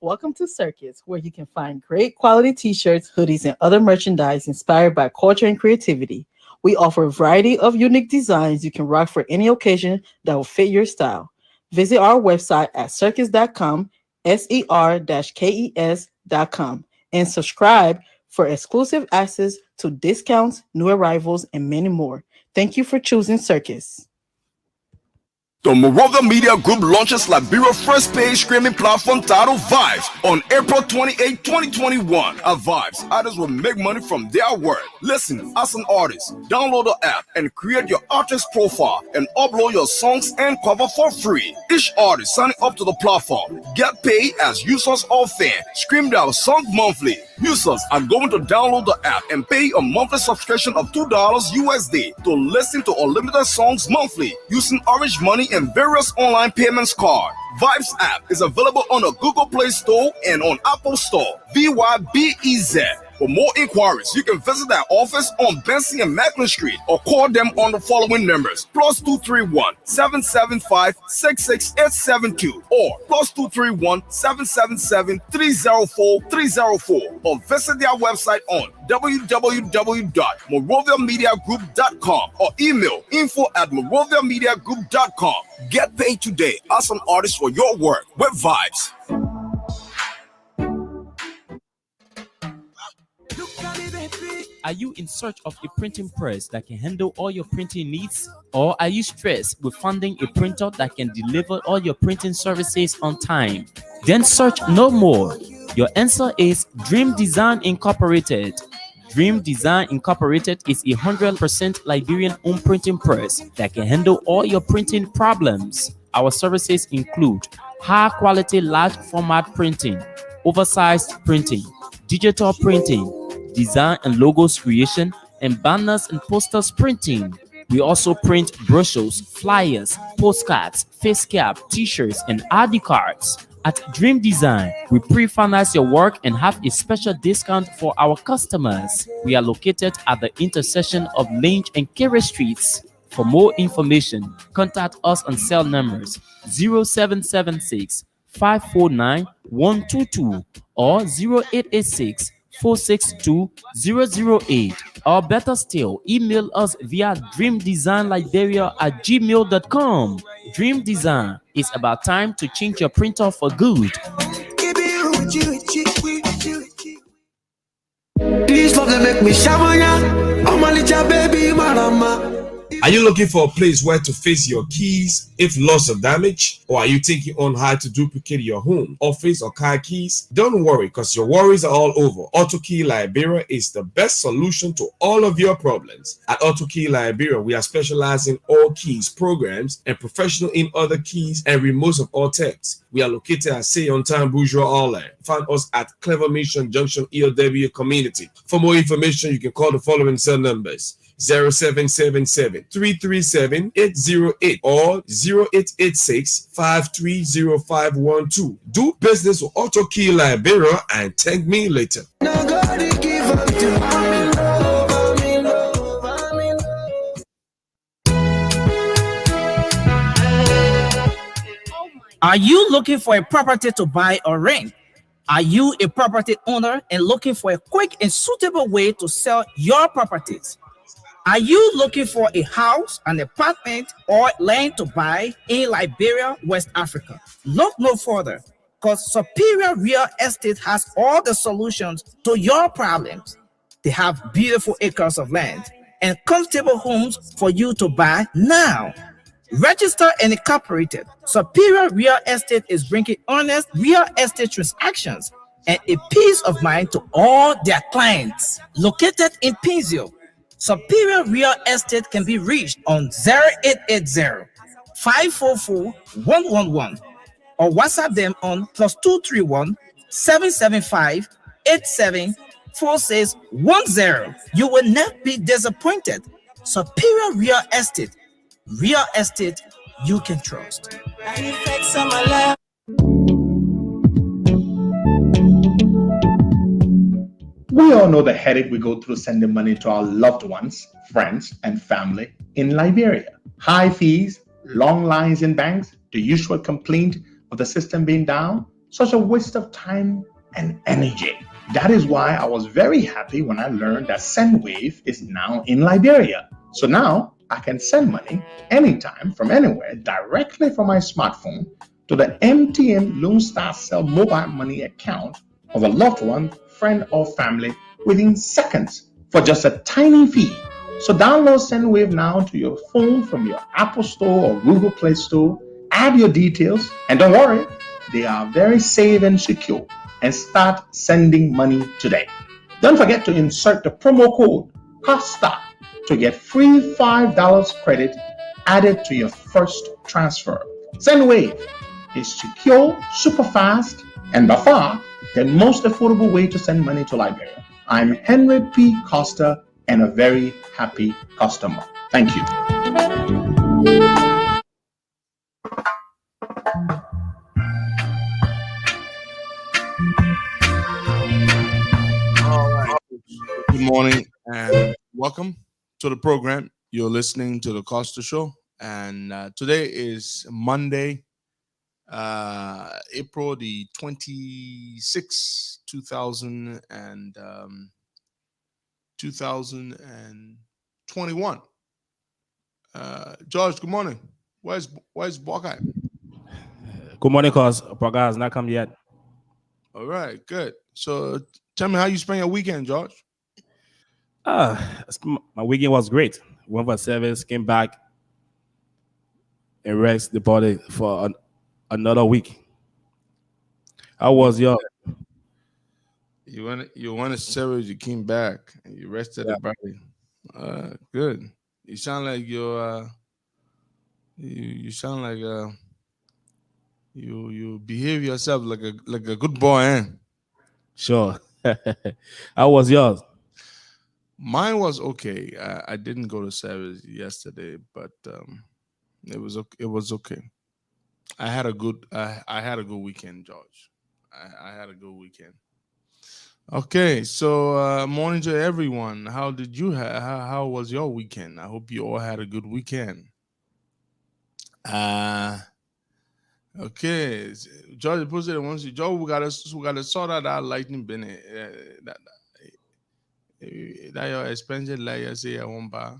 Welcome to Circus, where you can find great quality t-shirts, hoodies, and other merchandise inspired by culture and creativity. We offer a variety of unique designs you can rock for any occasion that will fit your style. Visit our website at circus.com, ser-kes.com, and subscribe for exclusive access to discounts, new arrivals, and many more. Thank you for choosing Circus. The Morovia Media Group launches Liberia's first paid streaming platform titled Vibes on April 28, 2021. At Vibes, artists will make money from their work. Listen, as an artist, download the app and create your artist profile and upload your songs and cover for free. Each artist signing up to the platform get paid as users or fans stream their song monthly. Users are going to download the app and pay a monthly subscription of $2 USD to listen to unlimited songs monthly using Orange Money and various online payments cards. Vibes app is available on the Google Play Store and on Apple Store. VYBEZ. For more inquiries, you can visit their office on Benson and Macklin Street or call them on the following numbers: +231 775 66872 or +231 777 304 304, or visit their website on www.moroviamediagroup.com or email info@moroviamediagroup.com. Get paid today as an artist for your work with Vibes. Are you in search of a printing press that can handle all your printing needs? Or are you stressed with finding a printer that can deliver all your printing services on time? Then search no more. Your answer is Dream Design Incorporated. Dream Design Incorporated is a 100% Liberian-owned printing press that can handle all your printing problems. Our services include high-quality large format printing, oversized printing, digital printing, design and logos creation, and banners and posters printing. We also print brochures, flyers, postcards, face cap, t-shirts, and ID cards. At Dream Design, we pre-finance your work and have a special discount for our customers. We are located at the intersection of Lange and Kere Streets. For more information, contact us on cell numbers 0776 549 122 or 0886 462-008, or better still, email us via dreamdesignliberia@gmail.com. Dream Design is about time to change your printer for good. This love they make me shamanya. I'm a little baby mama. Are you looking for a place where to fix your keys if lost or damaged? Or are you thinking on how to duplicate your home, office, or car keys? Don't worry, because your worries are all over. AutoKey Liberia is the best solution to all of your problems. At AutoKey Liberia, we are specializing in all keys programs and professional in other keys and remotes of all types. We are located at Say on Time Bourgeois Orland. Find us at Clever Mission Junction, ELW Community. For more information, you can call the following cell numbers: 0777 337 808 or 0886 530512. Do business with AutoKey Liberia and thank me later. Are you looking for a property to buy or rent? Are you a property owner and looking for a quick and suitable way to sell your properties? Are you looking for a house, an apartment, or land to buy in Liberia, West Africa? Look no further, because Superior Real Estate has all the solutions to your problems. They have beautiful acres of land and comfortable homes for you to buy now. Registered and incorporated, Superior Real Estate is bringing honest real estate transactions and a peace of mind to all their clients. Located in Pinzio, Superior Real Estate can be reached on 0880-544-111 or WhatsApp them on +231 775 874610. You will not be disappointed. Superior Real Estate you can trust. We all know the headache we go through sending money to our loved ones, friends, and family in Liberia. High fees, long lines in banks, the usual complaint of the system being down. Such a waste of time and energy. That is why I was very happy when I learned that SendWave is now in Liberia. So now I can send money anytime from anywhere directly from my smartphone to the MTN Lone Star Cell mobile money account of a loved one, friend, or family within seconds for just a tiny fee. So download SendWave now to your phone from your Apple Store or Google Play Store. Add your details, and don't worry, they are very safe and secure. And start sending money today. Don't forget to insert the promo code COSTA to get free $5 credit added to your first transfer. SendWave is secure, super fast, and by far the most affordable way to send money to Liberia. I'm Henry P. Costa and a very happy customer. Thank you. All right. Good morning and welcome to the program. You're listening to the Costa Show, and today is Monday, April the 26th, 2021. George, good morning. Where's Buckeye? Good morning, cause Praga has not come yet. All right, good. So tell me how you spent your weekend, George. My weekend was great. Went for service, came back, and rest the body for another week. How was your? You went to service, you came back, and you rested the body. Good. You sound like you sound like you behave yourself like a good boy, eh? Sure. How was yours? Mine was okay. I didn't go to service yesterday, but it was okay. I had a good weekend, George. I had a good weekend. Okay, so morning to everyone. How did you how was your weekend? I hope you all had a good weekend. Okay, George posted it once. George, we gotta sort out that lightning bin. That your expensive light you say I won't buy.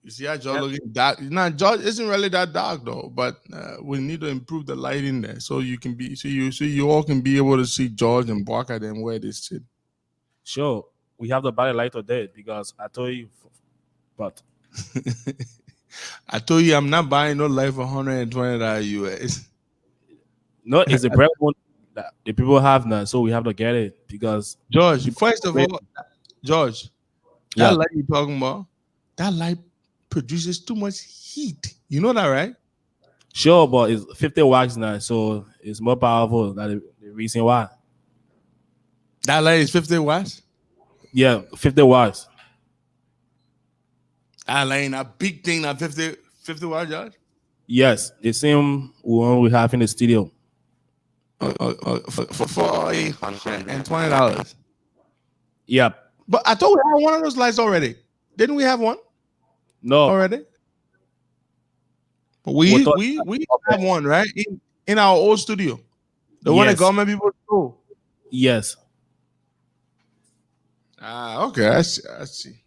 You see how George looking dark. Now George isn't really that dark though, but we need to improve the lighting there so you can be so you all can be able to see George and Barker then where they sit. Sure. We have the battery light today because I told you, but I told you I'm not buying no light for $120 US. no, it's a brand one that the people have now, so we have to get it because George, first of all, George, Yeah. that light you're talking about, that light produces too much heat. You know that, right? sure, but it's 50 watts now, so it's more powerful. That's the reason why. That light is 50 watts. Yeah, 50 watts. That light ain't a big thing, not 50 watts, George. Yes, the same one we have in the studio. For $820. Yep. But I thought we had one of those lights already. Didn't we have one No, already? But we have one, right? In our old studio. The one that Yes. government people do. yes. Okay. I see.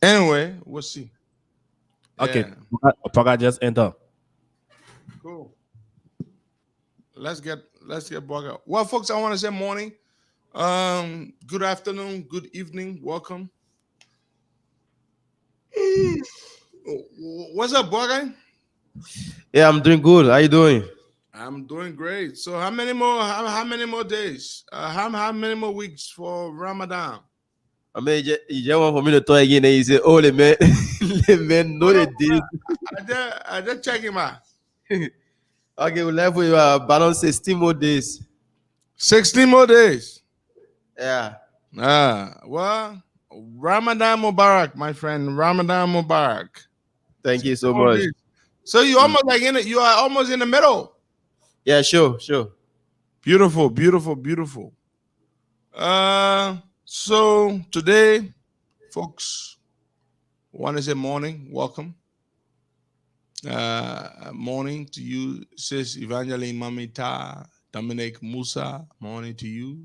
Anyway, we'll see. Okay. Yeah. Praga just enter. Cool. Let's get Bugger. Well, folks, I want to say morning. Good afternoon, good evening, welcome. What's up, Bugger? Yeah, I'm doing good. How you doing? I'm doing great. So how many more days? How many more weeks for Ramadan? I mean, you just want for me to talk again and you say, oh, the man, the man know the deal. I just checking out. Okay, we'll left with balance 16 more days. 16 more days. Yeah. Well, Ramadan Mubarak, my friend. Ramadan Mubarak. Thank you so much. Days. So you almost like you are almost in the middle. Yeah, sure. Beautiful. So today, folks, want to say morning, welcome. Morning to you, sis Evangeline Mamita Dominic Musa, morning to you.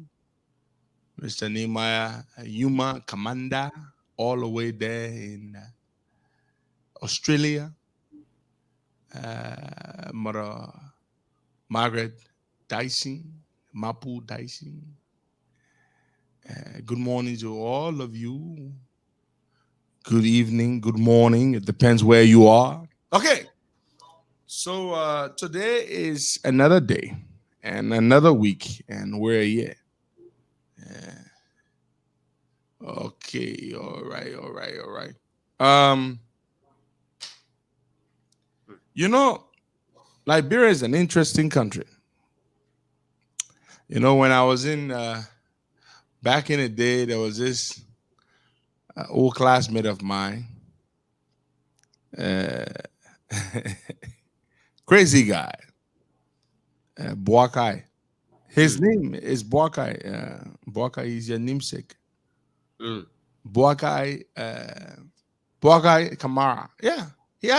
Mr. Nehemiah Yuma, Commander, all the way there in Australia. Mother Margaret Dyson, Mapu Dyson. Good morning to all of you. Good evening, good morning. It depends where you are. Okay. So today is another day and another week, and we're here. Okay, all right. You know, Liberia is an interesting country. You know, when I was in back in the day, there was this old classmate of mine, crazy guy, Boakai. His name is Boakai. Boakai is your namesake. Boakai Kamara. Yeah,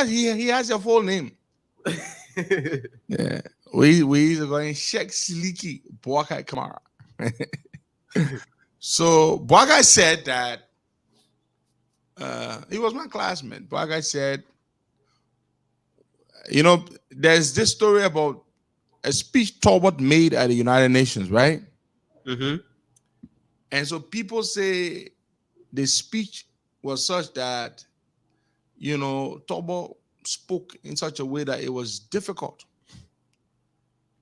he has your full name. Yeah, we either going Sheikh Siliki Boakai Kamara. So Boakai said that he was my classmate. Boakai said, you know, there's this story about a speech Talbot made at the United Nations, right? And so people say the speech was such that, you know, Talbot spoke in such a way that it was difficult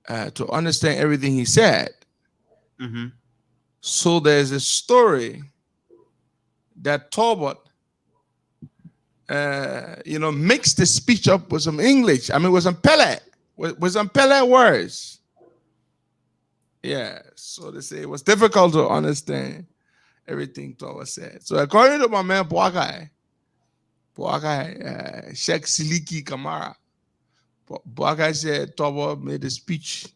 to understand everything he said. So there's a story that Talbot, you know, mixed the speech up with some English. I mean, with some Pele words. Yeah, so they say it was difficult to understand everything Talbot said. So according to my man Boakai, Sheikh Siliki Kamara, Boakai said Talbot made a speech,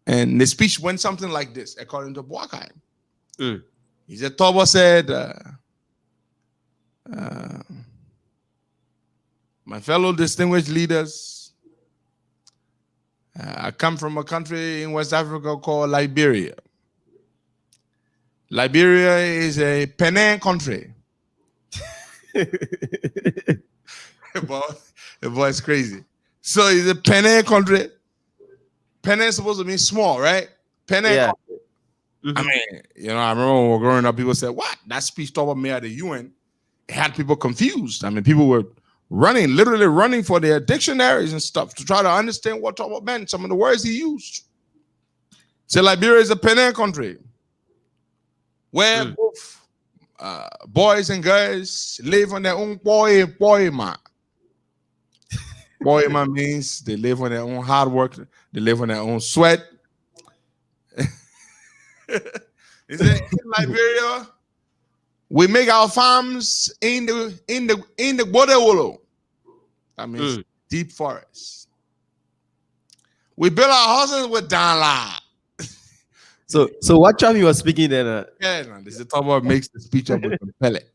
and the speech went something like this, according to Boakai. He said, Talbot said, my fellow distinguished leaders, I come from a country in West Africa called Liberia. Liberia is a Penang country. The boy is crazy. So it's a Penang country. Penang is supposed to mean small, right? Penang. Yeah. I mean, you know, I remember when we were growing up, people said, what? That speech Talbot made at the UN, it had people confused. I mean, people were literally running for their dictionaries and stuff to try to understand what Talbot meant, some of the words he used. So Liberia is a Penang country where both boys and girls live on their own poema. Poema means they live on their own hard work, they live on their own sweat. Is it in Liberia? We make our farms in the Bodewolo. That means deep forest. We build our houses with Danla. So what time you were speaking then? Yeah, no, this is Talbot makes the speech up with some pellet.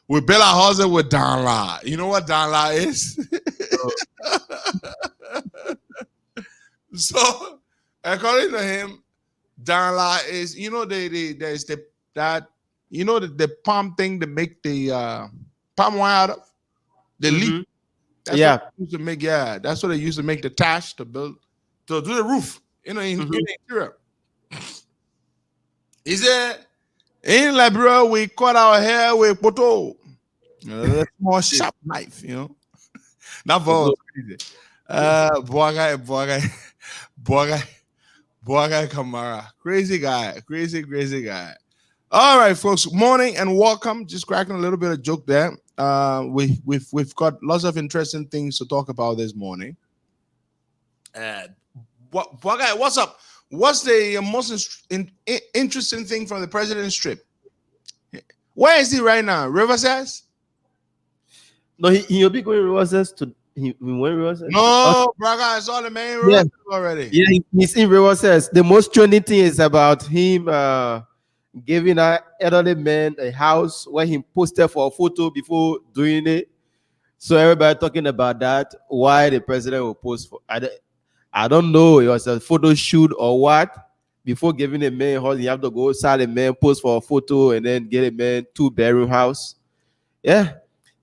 We build our houses with Danla. You know what Danla is? So, according to him, Danla is, you know, there's the palm thing to make the palm wine out of the leaf. That's what they used to make. Yeah, that's what they used to make the thatch to build to do the roof. You know, in Europe. He said, in Liberia, we cut our hair with poto. A small sharp knife, you know. Not for crazy. Boakai Kamara. Crazy guy. Crazy guy. All right, folks. Morning and welcome. Just cracking a little bit of joke there. We've got lots of interesting things to talk about this morning. Boakai, what's up? What's the most interesting thing from the president's trip? Where is he right now? Riverside? No, he'll be going Riverside to. He went Riverside. No, Braga, I saw the main road already. Yeah, he's in Riverside. The most trending thing is about him giving an elderly man a house where he posted for a photo before doing it. So everybody talking about that. Why the president will post for? I don't know, it was a photo shoot or what. Before giving a man house, you have to go outside a man, post for a photo, and then get a man 2-bedroom house. Yeah,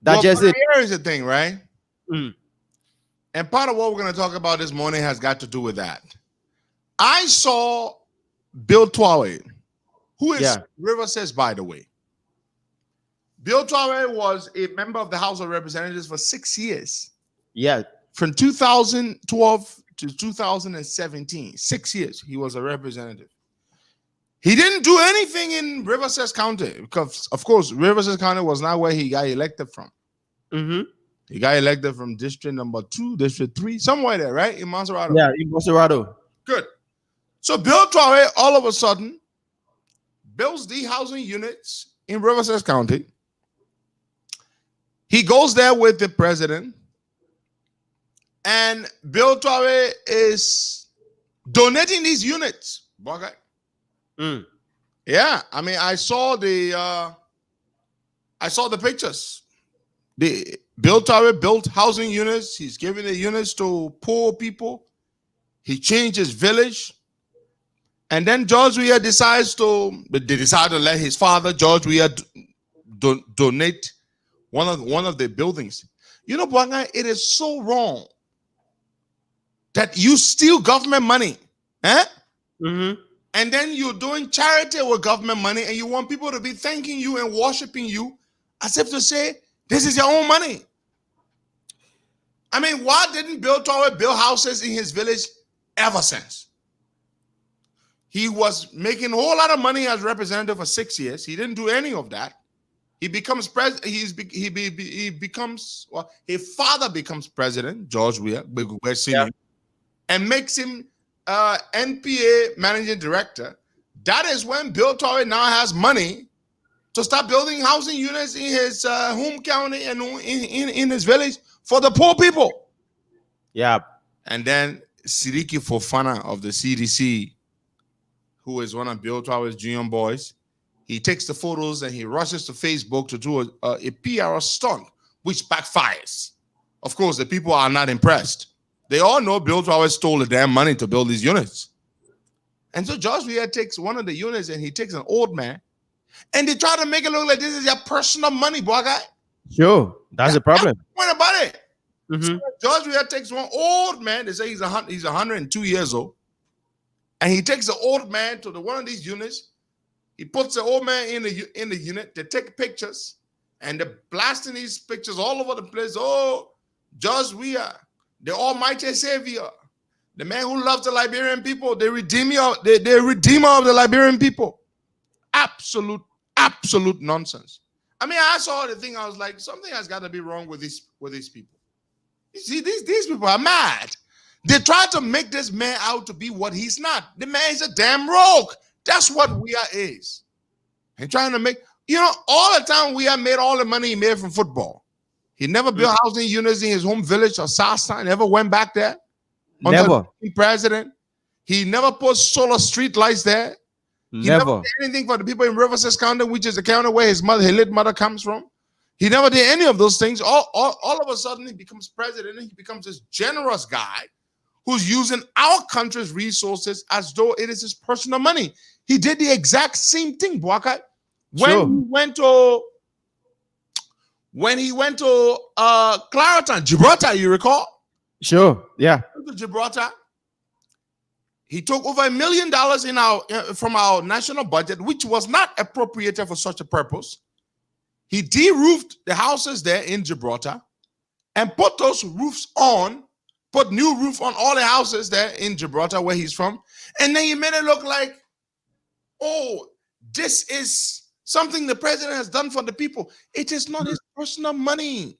that's just but it. here is the thing, right? Mm. And part of what we're going to talk about this morning has got to do with that. I saw Bill Twaway, who is River says, by the way. Bill Twaway was a member of the House of Representatives for 6 years. Yeah. From 2012 to 2017, 6 years, he was a representative. He didn't do anything in Riverside County because, of course, Riverside County was not where he got elected from. Mm-hmm. He got elected from District number 2, District 3, somewhere there, right? In Monserrato. Yeah, in Monserrato. Good. So Bill Twaway, all of a sudden, builds the housing units in Riverside County. He goes there with the president. And Bill Twaway is donating these units. Okay. Mm. Yeah, I mean, I saw the pictures. The Bill Twaway built housing units. He's giving the units to poor people. He changed his village. And then George Weah decides to let his father, George Weah, donate one of the buildings. You know, Bwanga, it is so wrong that you steal government money, Mm-hmm. and then you're doing charity with government money, and you want people to be thanking you and worshiping you as if to say, this is your own money. I mean, why didn't Bill Twaway build houses in his village ever since? He was making a whole lot of money as representative for 6 years. He didn't do any of that. He becomes president. He becomes, well, his father becomes president, George Weah, and makes him NPA managing director. That is when Bill Twaway now has money to start building housing units in his home county and in his village for the poor people. Yeah. And then Siriki Fofana of the CDC, who is one of Bill Twaway's junior boys, he takes the photos and he rushes to Facebook to do a PR stunt, which backfires. Of course, the people are not impressed. They all know Bill Twaway stole the damn money to build these units. And so George Weah takes one of the units and he takes an old man and they try to make it look like this is your personal money, boy guy. Sure, that's the problem. What about it? Mm-hmm. So George Weah takes one old man. They say he's 102 years old. And he takes the old man to one of these units. He puts the old man in the unit. They take pictures. And they're blasting these pictures all over the place. Oh, George Weah, the almighty savior, the man who loves the Liberian people, the redeemer of the Liberian people. Absolute nonsense. I mean, I saw the thing. I was like, something has got to be wrong with these people. You see, these people are mad. They try to make this man out to be what he's not. The man is a damn rogue. That's what Weah is. And trying to make, all the time Weah made all the money he made from football. He never built housing units in his home village or Sasa. Never went back there. Never. President. He never put solar street lights there. He never did anything for the people in Riverside County, which is the county where his late mother comes from. He never did any of those things. All of a sudden, he becomes president and he becomes this generous guy who's using our country's resources as though it is his personal money. He did the exact same thing, Boakai. When he went to Clareton, Gibraltar, you recall? Sure, yeah. To Gibraltar, he took over $1 million from our national budget, which was not appropriated for such a purpose. He de-roofed the houses there in Gibraltar and put those roofs on, put new roof on all the houses there in Gibraltar where he's from. And then he made it look like, oh, this is something the president has done for the people. It is not his personal money.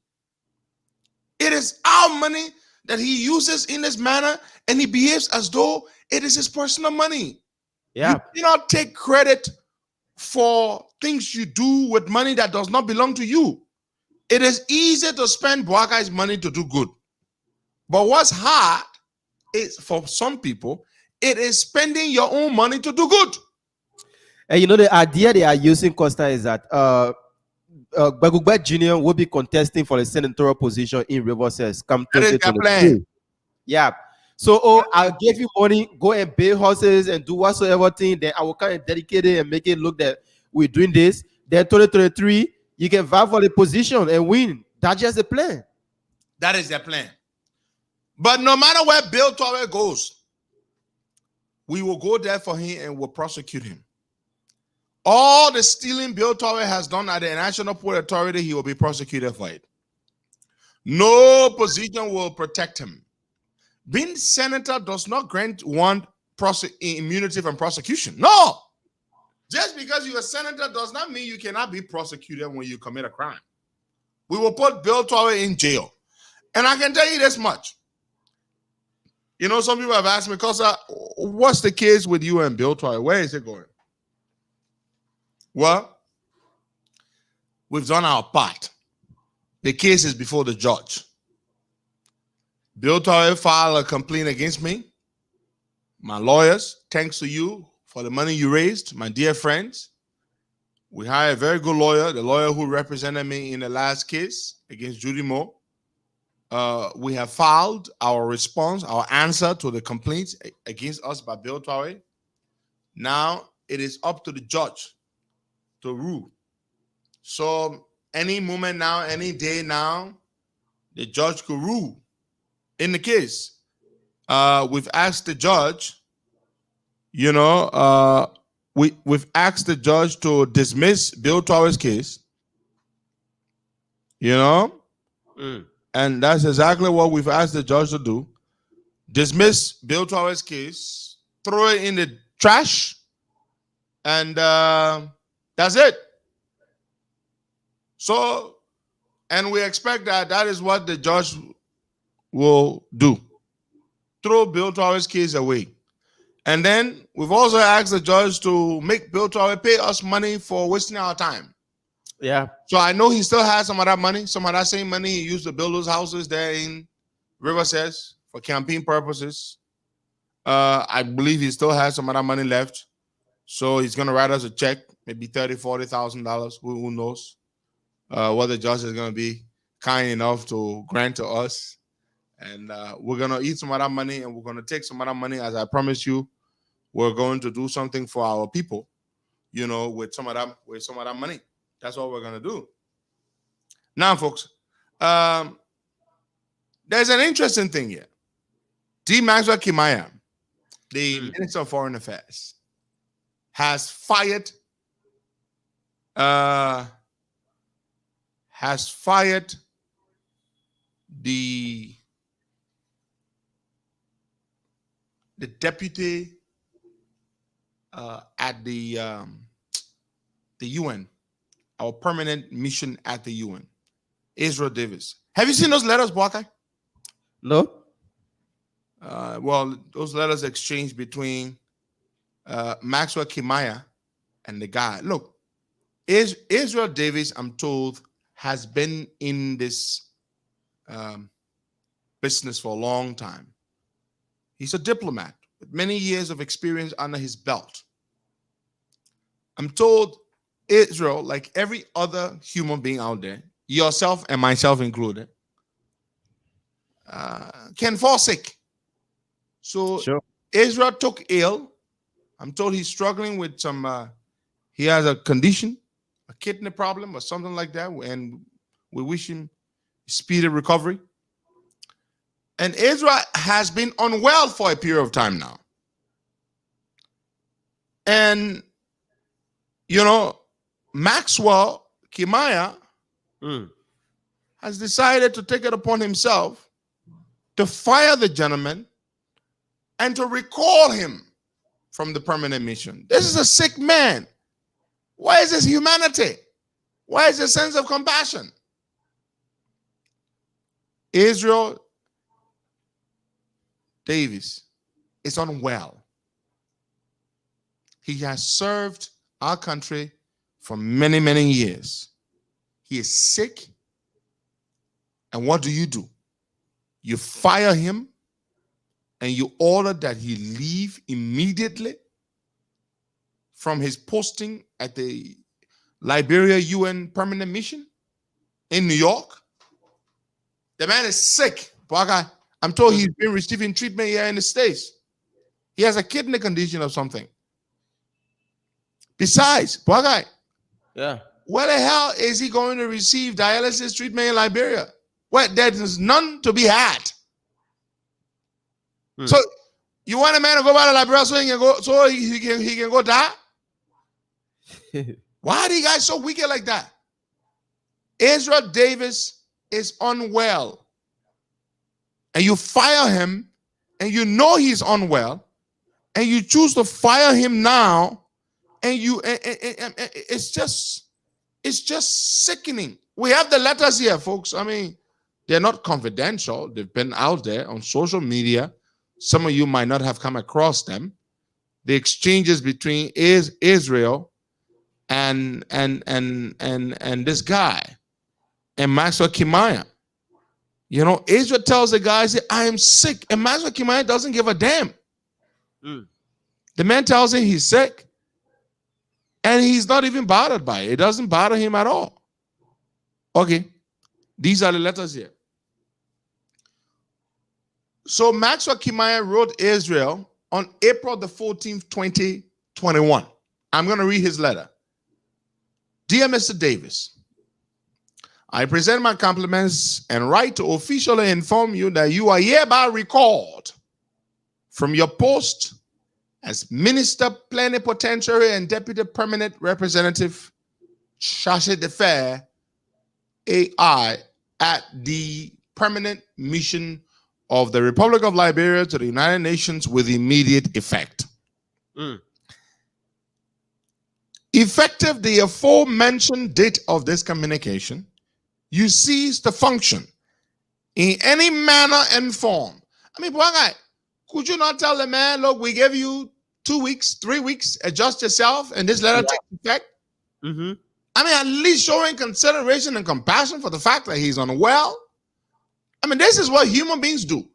It is our money that he uses in this manner, and he behaves as though it is his personal money. Yeah. You do not take credit for things you do with money that does not belong to you. It is easy to spend Boakai's money to do good. But what's hard is, for some people, it is spending your own money to do good. And the idea they are using, Costa, is that Bagugba Jr. will be contesting for the senatorial position in Riverside come 2022. Yeah. So, oh, I'll give you money, go and build houses and do whatsoever thing. Then I will kind of dedicate it and make it look that we're doing this. Then 2023, you can vie for the position and win. That's just the plan. That is their plan. But no matter where Bill Torre goes, we will go there for him and will prosecute him. All the stealing Bill Torre has done at the National Port Authority, he will be prosecuted for it. No position will protect him. Being senator does not grant one immunity from prosecution. No. Just because you're a senator does not mean you cannot be prosecuted when you commit a crime. We will put Bill Torre in jail. And I can tell you this much. You know, some people have asked me, Costa, what's the case with you and Bill Torre? Where is it going? Well, we've done our part. The case is before the judge. Bill Torre filed a complaint against me. My lawyers, thanks to you for the money you raised, my dear friends. We hired a very good lawyer, the lawyer who represented me in the last case against Judy Moore. We have filed our response, our answer to the complaints against us by Bill Torre. Now it is up to the judge to rule. So any moment now, any day now, the judge could rule in the case. We've asked the judge, we've asked the judge to dismiss Bill Torre's case, and that's exactly what we've asked the judge to do. Dismiss Bill Torre's case, throw it in the trash, and that's it. So, and we expect that is what the judge will do. Throw Bill Torre's case away. And then we've also asked the judge to make Bill Torre pay us money for wasting our time. Yeah. So I know he still has some of that money, some of that same money he used to build those houses there in Riverside for campaign purposes. I believe he still has some of that money left. So he's going to write us a check, maybe $30,000, $40,000. Who knows what the judge is going to be kind enough to grant to us. And we're going to eat some of that money, and we're going to take some of that money. As I promised you, we're going to do something for our people, with some of that money. That's what we're going to do. Now, folks, there's an interesting thing here. D. Maxwell Kimaya, the Minister of Foreign Affairs, has fired the deputy at the UN, our permanent mission at the UN, Israel Davis. Have you seen those letters, Boakai? No. Well, those letters exchanged between Maxwell Kimaya and the guy. Look, Israel Davis, I'm told, has been in this business for a long time. He's a diplomat with many years of experience under his belt. I'm told Israel, like every other human being out there, yourself and myself included, can fall sick. So sure. Israel took ill. I'm told he's struggling with some, he has a condition, a kidney problem or something like that, and we wish him speedy recovery. And Israel has been unwell for a period of time now. And, Maxwell Kimaya has decided to take it upon himself to fire the gentleman and to recall him from the permanent mission. This is a sick man. Why is this humanity? Why is this sense of compassion? Israel Davis is unwell. He has served our country for many, many years. He is sick. And what do? You fire him and you order that he leave immediately from his posting at the Liberia UN permanent mission in New York. The man is sick. I'm told he's been receiving treatment here in the States. He has a kidney condition or something. Besides, poor guy, Yeah. where the hell is he going to receive dialysis treatment in Liberia? Well, there is none to be had. So you want a man to go by to Liberia so he can go, so he can go die? Why are these guys so wicked like that? Israel Davis is unwell. And you fire him, and you know he's unwell, and you choose to fire him now, and it's just sickening. We have the letters here, folks. I mean, they're not confidential. They've been out there on social media. Some of you might not have come across them. The exchanges between Israel and this guy and Maxwell Kimaya. You know, Israel tells the guy, I am sick. And Maxwell Kimaya doesn't give a damn. The man tells him he's sick. And he's not even bothered by it. It doesn't bother him at all. Okay. These are the letters here. So Maxwell Kimaya wrote Israel on April the 14th, 2021. I'm going to read his letter. Dear Mr. Davis, I present my compliments and write to officially inform you that you are hereby recalled from your post as Minister Plenipotentiary and Deputy Permanent Representative, Chargé d'Affaires, AI, at the Permanent Mission of the Republic of Liberia to the United Nations with immediate effect. Effective the aforementioned date of this communication, you cease to function in any manner and form. I mean, poor guy, could you not tell the man, look, we gave you 2 weeks, 3 weeks, adjust yourself, and this letter takes effect? I mean, at least showing consideration and compassion for the fact that he's unwell. I mean, this is what human beings do.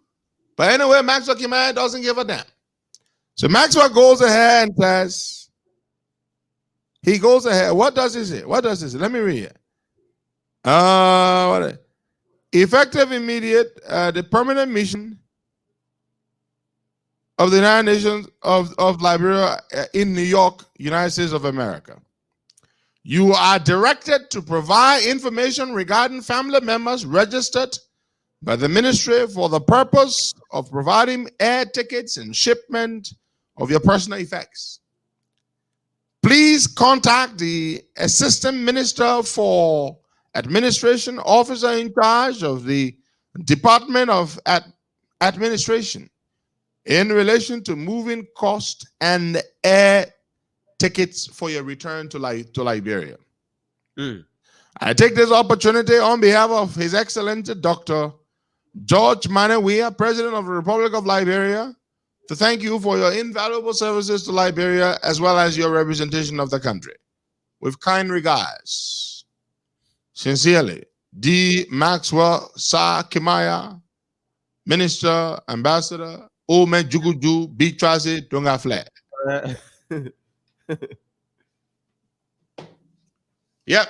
But anyway, Maxwell Kimaya doesn't give a damn. So Maxwell goes ahead and says, he goes ahead. What does he say? What does he say? Let me read it. Effective immediate, the permanent mission of the United Nations of Liberia in New York, United States of America. You are directed to provide information regarding family members registered by the ministry for the purpose of providing air tickets and shipment of your personal effects. Please contact the Assistant Minister for Administration, officer in charge of the Department of Administration in relation to moving cost and air tickets for your return to Liberia. I take this opportunity on behalf of His Excellency Dr. George Manawia, President of the Republic of Liberia, to thank you for your invaluable services to Liberia as well as your representation of the country. With kind regards, sincerely, D. Maxwell Sa Kimaya, Minister, Ambassador, Ome Juguju, B. Tracy, Dunga Flag. Yep.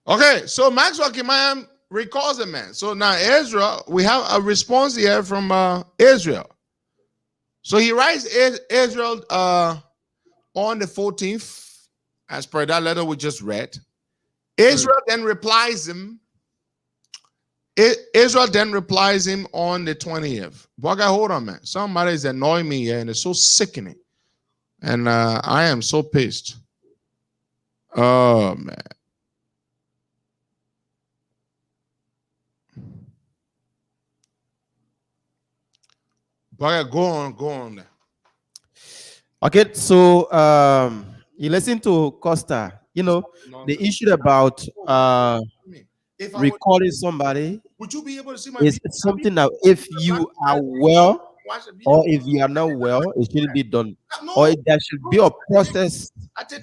Okay, so Maxwell Kimaya recalls the man. So now Israel, we have a response here from Israel. So he writes Israel on the 14th, as per that letter we just read. Israel then replies him. Israel then replies him on the 20th. Boy, hold on, man. Somebody is annoying me here, and it's so sickening. And I am so pissed. Oh, man. Boy, go on there. Okay, so you listen to Costa. You know, the issue about recalling somebody would you be able to see my is something that if you are well or if you are not well, it shouldn't be done. Or there should be a process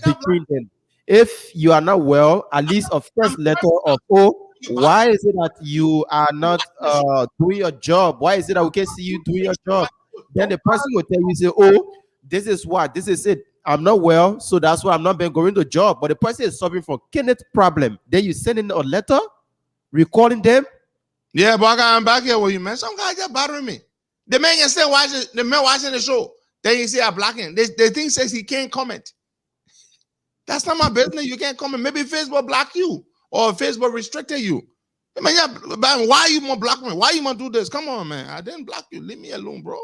between them. If you are not well, at least a first letter of why is it that you are not doing your job? Why is it that we can see you doing your job? Then the person will tell you, say, oh, this is what, this is it. I'm not well, so that's why I'm not been going to job. But the person is suffering from kidney problem. Then you send in a letter, recalling them. Yeah, but I'm back here with you, man. Some guy just bothering me. The man can still watching the show. Then you see I block him. The thing says he can't comment. That's not my business. You can't comment. Maybe Facebook block you or Facebook restricted you. I mean, yeah, but why you want to block me? Why you want to do this? Come on, man. I didn't block you. Leave me alone, bro.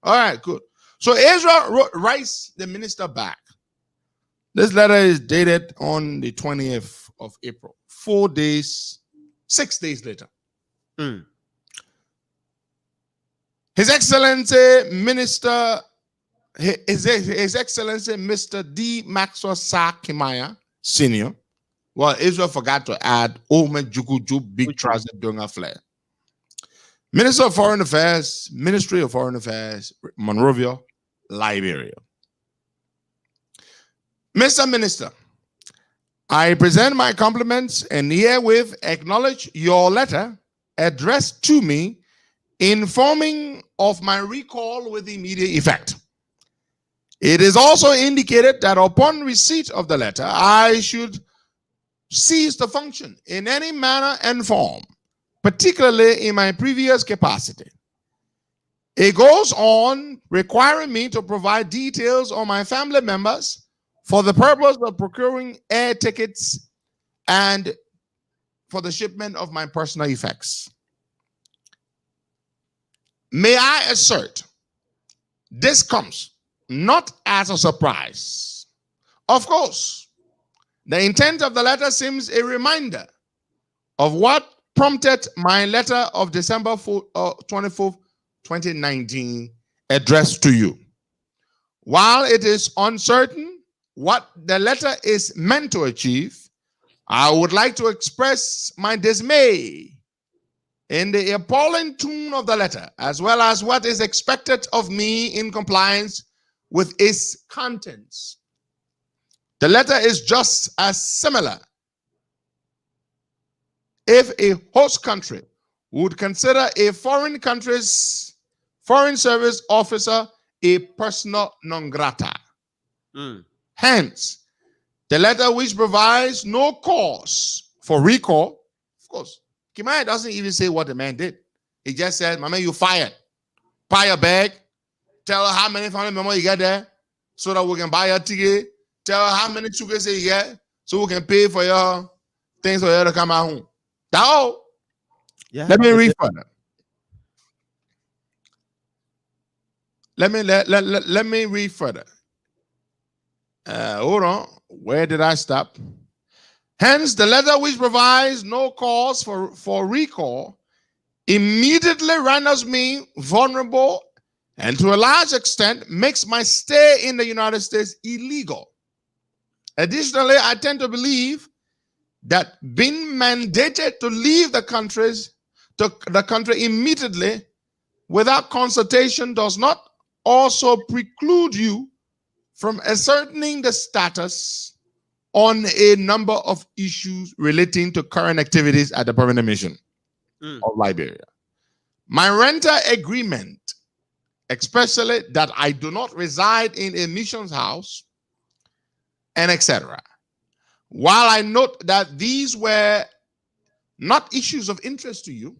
All right, good. So Israel writes the minister back. This letter is dated on the 20th of April. 6 days later. His Excellency Minister, His Excellency Mr. D. Maxwell Kimaya Sr. Well, Israel forgot to add Omen Jukuju Big Trouser Dunga Flair. Minister of Foreign Affairs, Ministry of Foreign Affairs, Monrovia, Liberia. Mr. Minister, I present my compliments and herewith acknowledge your letter addressed to me informing of my recall with immediate effect. It is also indicated that upon receipt of the letter, I should cease to function in any manner and form, particularly in my previous capacity. It goes on requiring me to provide details on my family members for the purpose of procuring air tickets and for the shipment of my personal effects. May I assert, this comes not as a surprise. Of course, the intent of the letter seems a reminder of what prompted my letter of December 24th, 2019, addressed to you. While it is uncertain what the letter is meant to achieve, I would like to express my dismay in the appalling tone of the letter, as well as what is expected of me in compliance with its contents. The letter is just as similar if a host country would consider a foreign country's foreign service officer a persona non grata. Hence, the letter which provides no cause for recall, of course, Kimaya doesn't even say what the man did. He just said, my man, you fired. Buy a bag. Tell her how many family members you get there so that we can buy your ticket. Tell her how many suitcases you get so we can pay for your things for you to come at home. That's all. Yeah. Let me read further. Let me read further. Hold on. Where did I stop? Hence, the letter which provides no cause for recall immediately renders me vulnerable and to a large extent makes my stay in the United States illegal. Additionally, I tend to believe that being mandated to leave the country immediately without consultation does not also preclude you from ascertaining the status on a number of issues relating to current activities at the permanent mission of Liberia. My renter agreement, especially that I do not reside in a missions house, and etc. While I note that these were not issues of interest to you,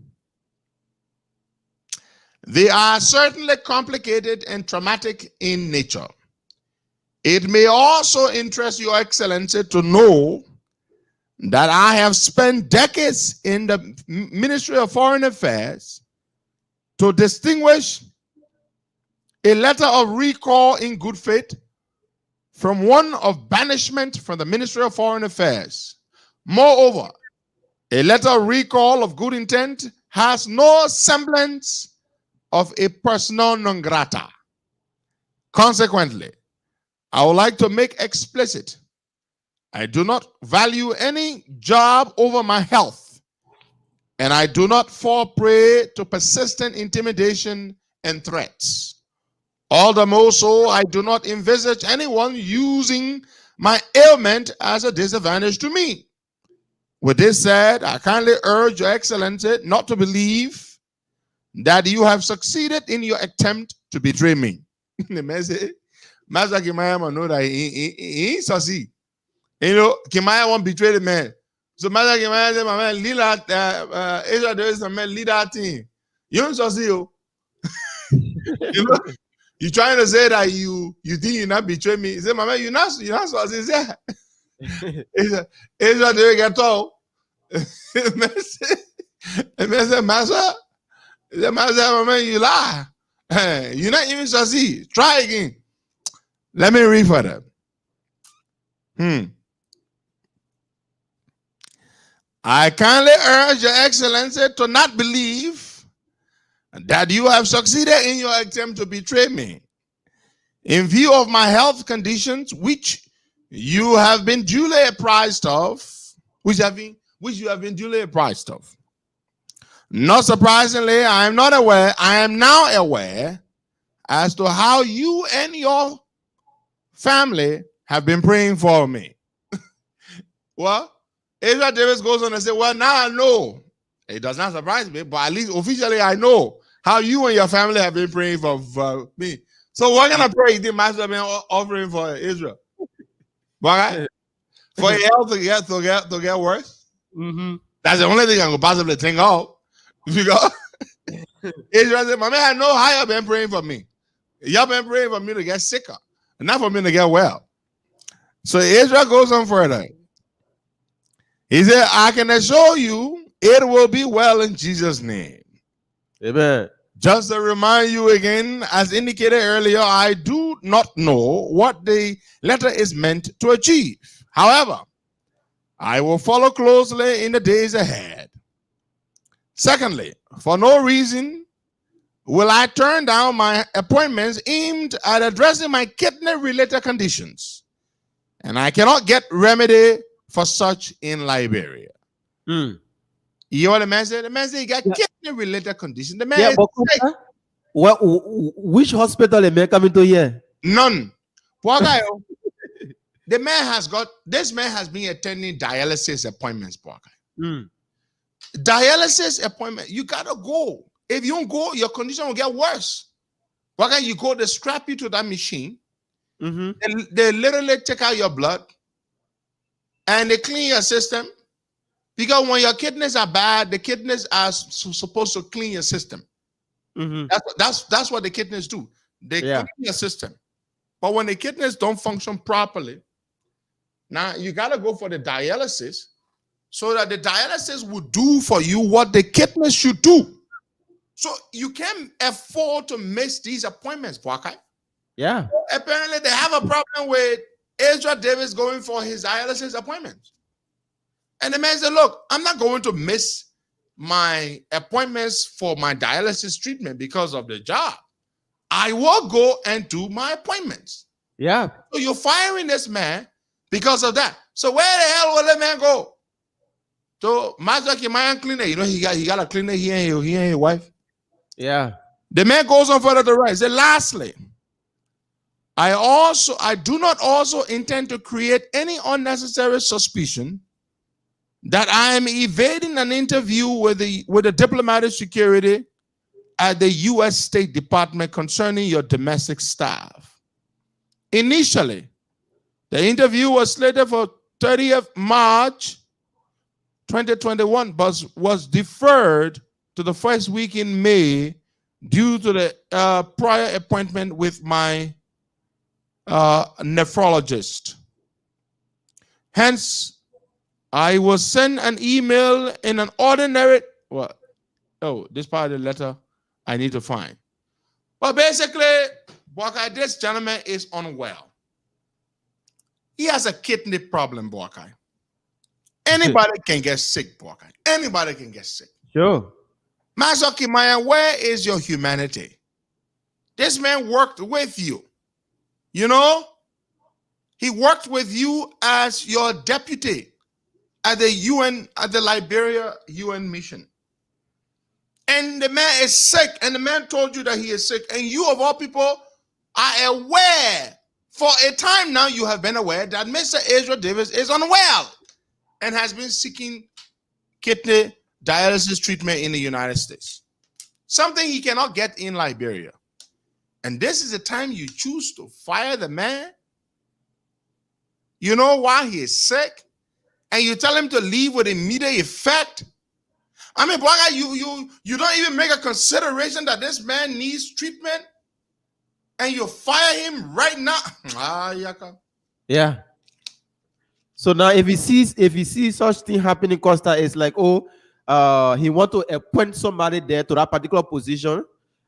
they are certainly complicated and traumatic in nature. It may also interest Your Excellency to know that I have spent decades in the Ministry of Foreign Affairs to distinguish a letter of recall in good faith from one of banishment from the Ministry of Foreign Affairs. Moreover, a letter of recall of good intent has no semblance of a persona non grata. Consequently, I would like to make explicit, I do not value any job over my health, and I do not fall prey to persistent intimidation and threats. All the more so, I do not envisage anyone using my ailment as a disadvantage to me. With this said, I kindly urge Your Excellency not to believe that you have succeeded in your attempt to betray me. The message, Master Kimaya know that he ain't succeed. You know, Kimaya won't betray the man. So Master Kimaya said, my man, lead that Asia there is a man, lead that team. You don't succeed, you. You know, you trying to say that you think you not betray me. He said, my man, you're not succeed. He said, Asia there get told. The man said, Master, my man, you lie. You're not even succeed. Try again. Let me read for them. I kindly urge Your Excellency to not believe that you have succeeded in your attempt to betray me. In view of my health conditions, which you have been duly apprised of, which you have been duly apprised of. Not surprisingly, I am now aware as to how you and your family have been praying for me. Well, Ezra Davis goes on and says, well, now I know. It does not surprise me, but at least officially I know how you and your family have been praying for me. So what kind of prayer did Master been offering for Israel? Right? For your health to get worse? Mm-hmm. That's the only thing I could possibly think of. Because Israel said, my man, I know how you've been praying for me. You've been praying for me to get sicker, not for me to get well. So Israel goes on further. He said, I can assure you it will be well in Jesus' name. Amen. Just to remind you again, as indicated earlier, I do not know what the letter is meant to achieve. However, I will follow closely in the days ahead. Secondly, for no reason will I turn down my appointments aimed at addressing my kidney-related conditions. And I cannot get remedy for such in Liberia. You know what the man said? The man said he got kidney-related condition. The man is sick. Which hospital the man coming to here? None. This man has been attending dialysis appointments. Dialysis appointment, you gotta go. If you don't go, your condition will get worse. Why can't you go? They strap you to that machine. Mm-hmm. They literally take out your blood and they clean your system. Because when your kidneys are bad, the kidneys are supposed to clean your system. Mm-hmm. That's what the kidneys do. They clean your system. But when the kidneys don't function properly, now you gotta go for the dialysis so that the dialysis will do for you what the kidneys should do. So you can't afford to miss these appointments, Boakai. Yeah. Apparently, they have a problem with Ezra Davis going for his dialysis appointments. And the man said, look, I'm not going to miss my appointments for my dialysis treatment because of the job. I will go and do my appointments. Yeah. So you're firing this man because of that. So where the hell will the man go? So Master Kimayan cleaner, you know, he got a cleaner, he and his wife. Yeah. The man goes on further to write. Say, lastly, I do not also intend to create any unnecessary suspicion that I am evading an interview with the diplomatic security at the U.S. State Department concerning your domestic staff. Initially, the interview was slated for 30th March 2021, but was deferred to the first week in May due to the prior appointment with my nephrologist. Hence, I will send an email in an ordinary. What? Oh, this part of the letter I need to find. Well, basically, Boakai, this gentleman is unwell. He has a kidney problem, Boakai. Anybody can get sick, Boakai. Anybody can get sick. Sure. Masoki Maya, where is your humanity? This man worked with you. You know? He worked with you as your deputy at the UN, at the Liberia UN mission. And the man is sick, and the man told you that he is sick, and you of all people are aware, for a time now you have been aware that Mr. Ezra Davis is unwell and has been seeking kidney dialysis treatment in the United States. Something he cannot get in Liberia. And this is the time you choose to fire the man. You know why he is sick, and you tell him to leave with immediate effect. I mean, Bwaga, you don't even make a consideration that this man needs treatment, and you fire him right now. Yaka. Yeah. So now, if he sees such thing happening, Costa, it's like, he want to appoint somebody there to that particular position.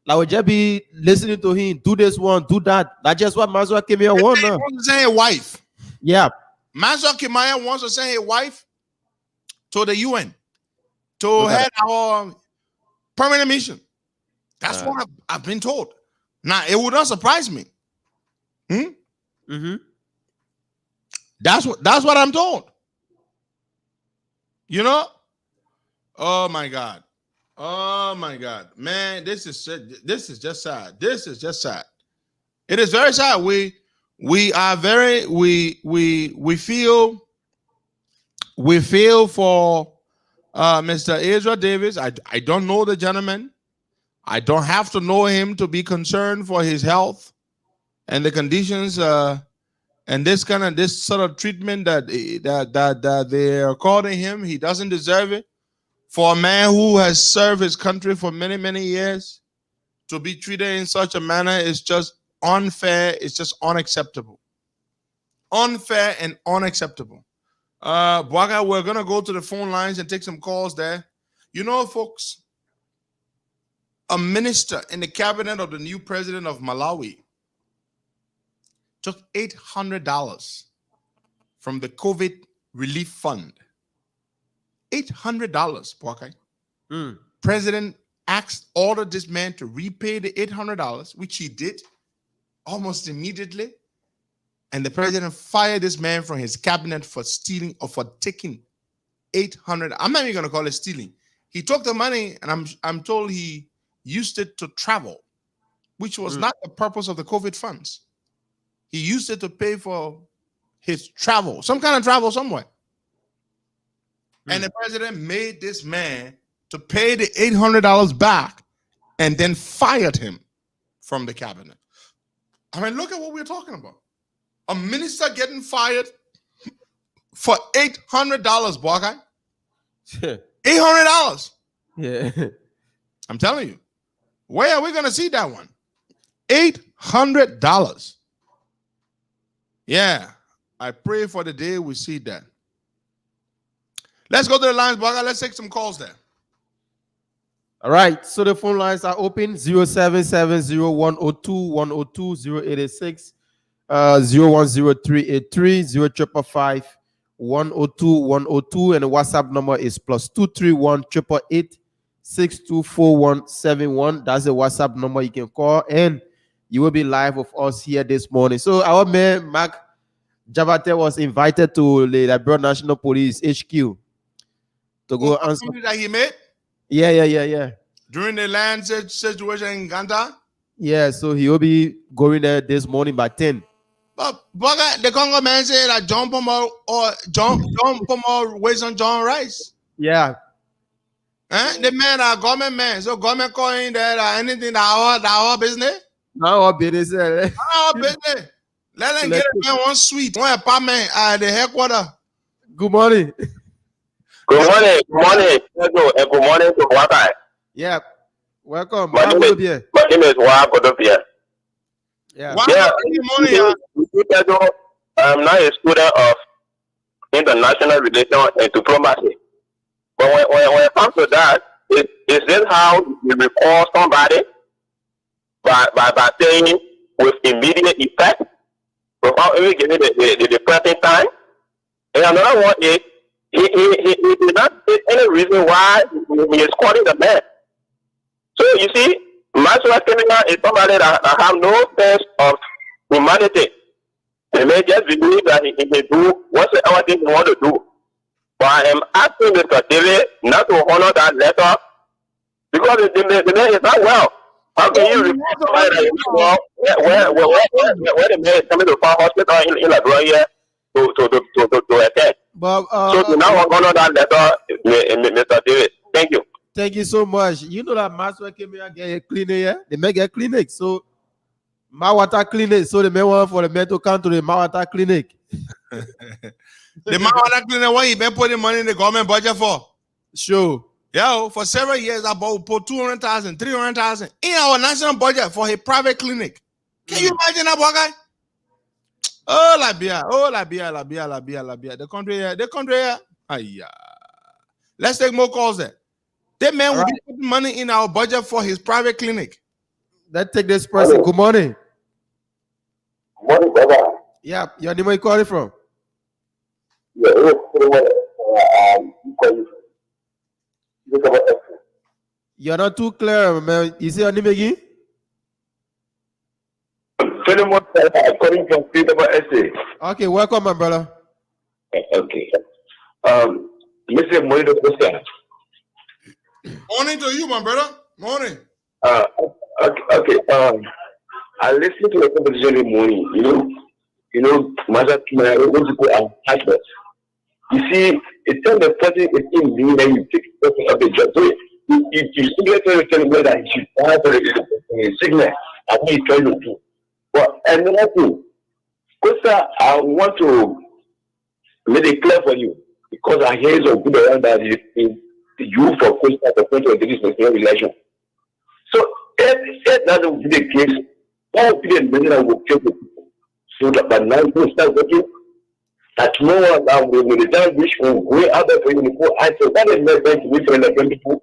Like, would just be listening to him, do this one, do that. That's just what Mazwa came here want. He wants to send his wife. Yeah. Mazwa Kimaya wants to send his wife to the UN to head our permanent mission. That's what I've been told. Now, it would not surprise me. That's what I'm told. You know? Oh my God. Oh my God. Man, this is just sad. This is just sad. It is very sad. We feel for Mr. Ezra Davis. I don't know the gentleman. I don't have to know him to be concerned for his health and the conditions and this sort of treatment that they are calling him. He doesn't deserve it. For a man who has served his country for many, many years, to be treated in such a manner is just unfair. It's just unacceptable. Unfair and unacceptable. Bwaga, we're going to go to the phone lines and take some calls there. You know, folks, a minister in the cabinet of the new president of Malawi took $800 from the COVID relief fund. $800, Bwaga. President ordered this man to repay the $800, which he did almost immediately. And the president fired this man from his cabinet for stealing or for taking $800. I'm not even going to call it stealing. He took the money, and I'm told he used it to travel, which was not the purpose of the COVID funds. He used it to pay for his travel, some kind of travel somewhere. And the president made this man to pay the $800 back and then fired him from the cabinet. I mean, look at what we're talking about. A minister getting fired for $800, Bwaga. $800. Yeah. I'm telling you. Where are we going to see that one? $800. Yeah. I pray for the day we see that. Let's go to the lines, Bwaga. Let's take some calls there. All right. So the phone lines are open. 0770102102086 010383 0555 102 102, and the WhatsApp number is +231 888 624171. That's the WhatsApp number you can call, and you will be live with us here this morning. So our man Mark Jabate was invited to the Liberia National Police HQ to go answer that he made. Yeah. During the land situation in Uganda. Yeah, so he will be going there this morning by 10. But the Congo man said that John Pomar weighs on John Rice. Yeah. The man are government man. So government calling that anything that our business. Not our business. Our business. Let them get a man one suite, one apartment at the headquarters. Good morning. Good morning. Good morning. And good morning to Wakai. Yeah. Welcome. My name is Wakai. Yeah. Good morning. I'm now a student of international relations and diplomacy. But when it comes to that, is this how you recall somebody by saying with immediate effect without even giving the present time? And another one is he did not see any reason why he is calling the man. So you see, Maxwell Criminal is somebody that have no sense of humanity. They may just believe that he can do whatever thing he want to do. But I am asking Mr. David not to honor that letter because the man is not well. How can you report somebody that is not well where the man is coming to a hospital in Liberia to attend? But, so to now honor that letter, Mr. David. Thank you. Thank you so much. You know that Maxwell came here and get a clinic here. They may get clinic. So Mawata Clinic. So the man want for the man to come to the Mawata Clinic. The Mawata Clinic, what you been putting money in the government budget for? Sure. Yeah, for several years, I put 200,000, 300,000 in our national budget for a private clinic. Can you imagine that, boy, guy? Oh, Libya. The country here. Ayah. Let's take more calls there. That man will be putting money in our budget for his private clinic. Let's take this person. Good morning. Morning, brother. Yeah, your name, where you calling from? You're not too clear, man. You say your name again? Solomon, according from Peterborough Estate. Okay, welcome, my brother. Okay. Mr. Morido Costa. Morning to you, my brother. Morning. Okay. I listened to the conversation in the morning. Mother, my husband. You see, it's time the person is in me, then you take the person of the job. So if you simply tell me that he should die for the sickness, and what he's trying to do. But another thing, Costa, I want to make it clear for you because I hear some good around that you for Costa for point of this relation. So if that would be the case, all would be the money that will take the people. So that by now you start working. That no one when the time which will go out there for you to go. I said that is not going to be for the people.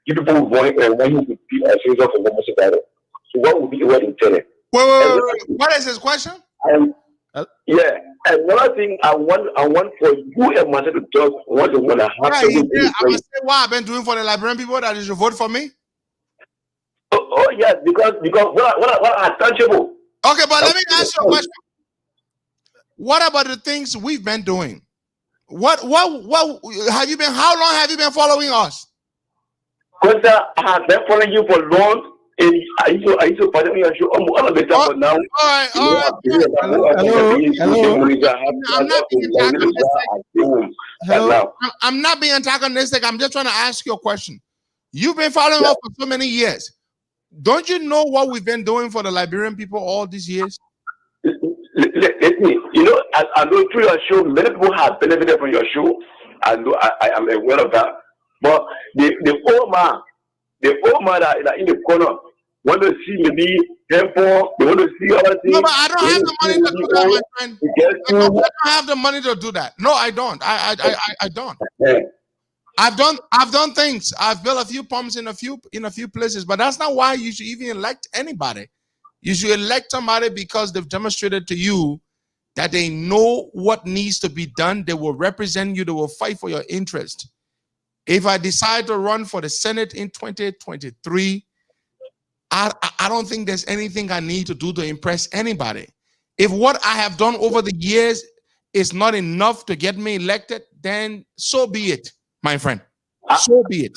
People want you to be a series of homosexuality. So what would be the word intended? Wait. What is his question? Yeah, another thing I want for you and myself to talk. What you want to happen? Yeah, I must say what I've been doing for the Liberian people that you should vote for me. Oh yes, because what are tangible. Okay, but let me ask you a question. What about the things we've been doing? What have you been? How long have you been following us? Because I have been following you for long. And I used to follow your show all of the time, but now. All right. Hello. I'm not being antagonistic. I'm just trying to ask you a question. You've been following us for so many years. Don't you know what we've been doing for the Liberian people all these years? Let me. I know through your show, many people have benefited from your show. I know I am aware of that. But the old man that in the corner want to see me temple. They want to see other things. No, but I don't have the money to do that, my friend. I don't have the money to do that. No, I don't. I don't. I've done things. I've built a few pumps in a few places, but that's not why you should even elect anybody. You should elect somebody because they've demonstrated to you that they know what needs to be done. They will represent you. They will fight for your interest. If I decide to run for the Senate in 2023, I don't think there's anything I need to do to impress anybody. If what I have done over the years is not enough to get me elected, then so be it, my friend. So be it.